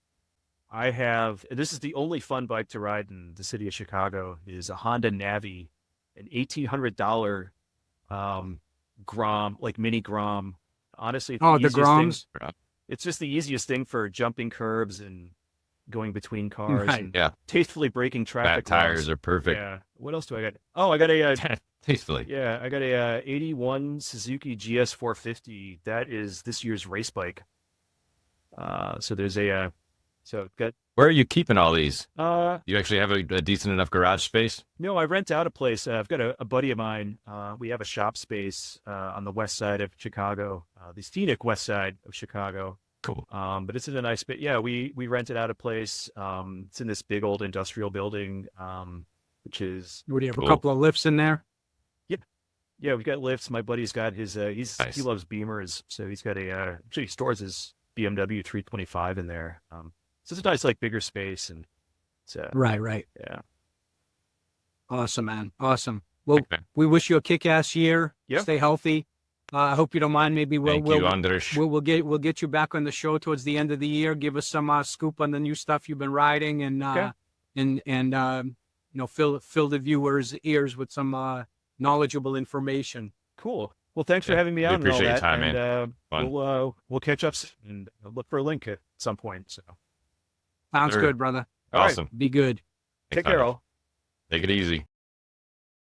I have, and this is the only fun bike to ride in the city of Chicago, is a Honda Navi, an $1,800 Grom, like mini Grom. Honestly, it's the Oh, the easiest thing. Groms. It's just the easiest thing for jumping curbs and going between cars Right. and Yeah. tastefully breaking Fat traffic tires laws. are perfect. Yeah. What else do I got? Oh, I got a Tastefully. yeah, I got a 81 Suzuki GS 450. That is this year's race bike. So there's a so got Where are you keeping all these? uh You actually have a decent enough garage space? no, I rent out a place. I've got a buddy of mine. We have a shop space on the west side of Chicago, the scenic west side of Chicago. Cool. But it's in a nice bit. Yeah, we rented out a place. It's in this big old industrial building, which is Would you have Cool. a couple of lifts in there? yeah. We've got lifts. My buddy's got his. Nice. He loves Beamers, so he's got a. Actually, he stores his BMW 325 in there. So it's a nice, like, bigger space, and it's Right, right. yeah. Awesome, man. Awesome. Well, Okay. we wish you a kick-ass year. Yeah. Stay healthy. I hope you don't mind. Maybe Thank you, Andres. we'll get you back on the show towards the end of the year. Give us some scoop on the new stuff you've been riding, and Okay. fill the viewers' ears with some knowledgeable information. Cool. Well, thanks for Yeah, having me we on and all appreciate your that. time, and man. Fun. we'll catch up soon and look for a link at some point. So Sounds Sure. good, brother. All right. Awesome. Be good. take care, all. Take it easy.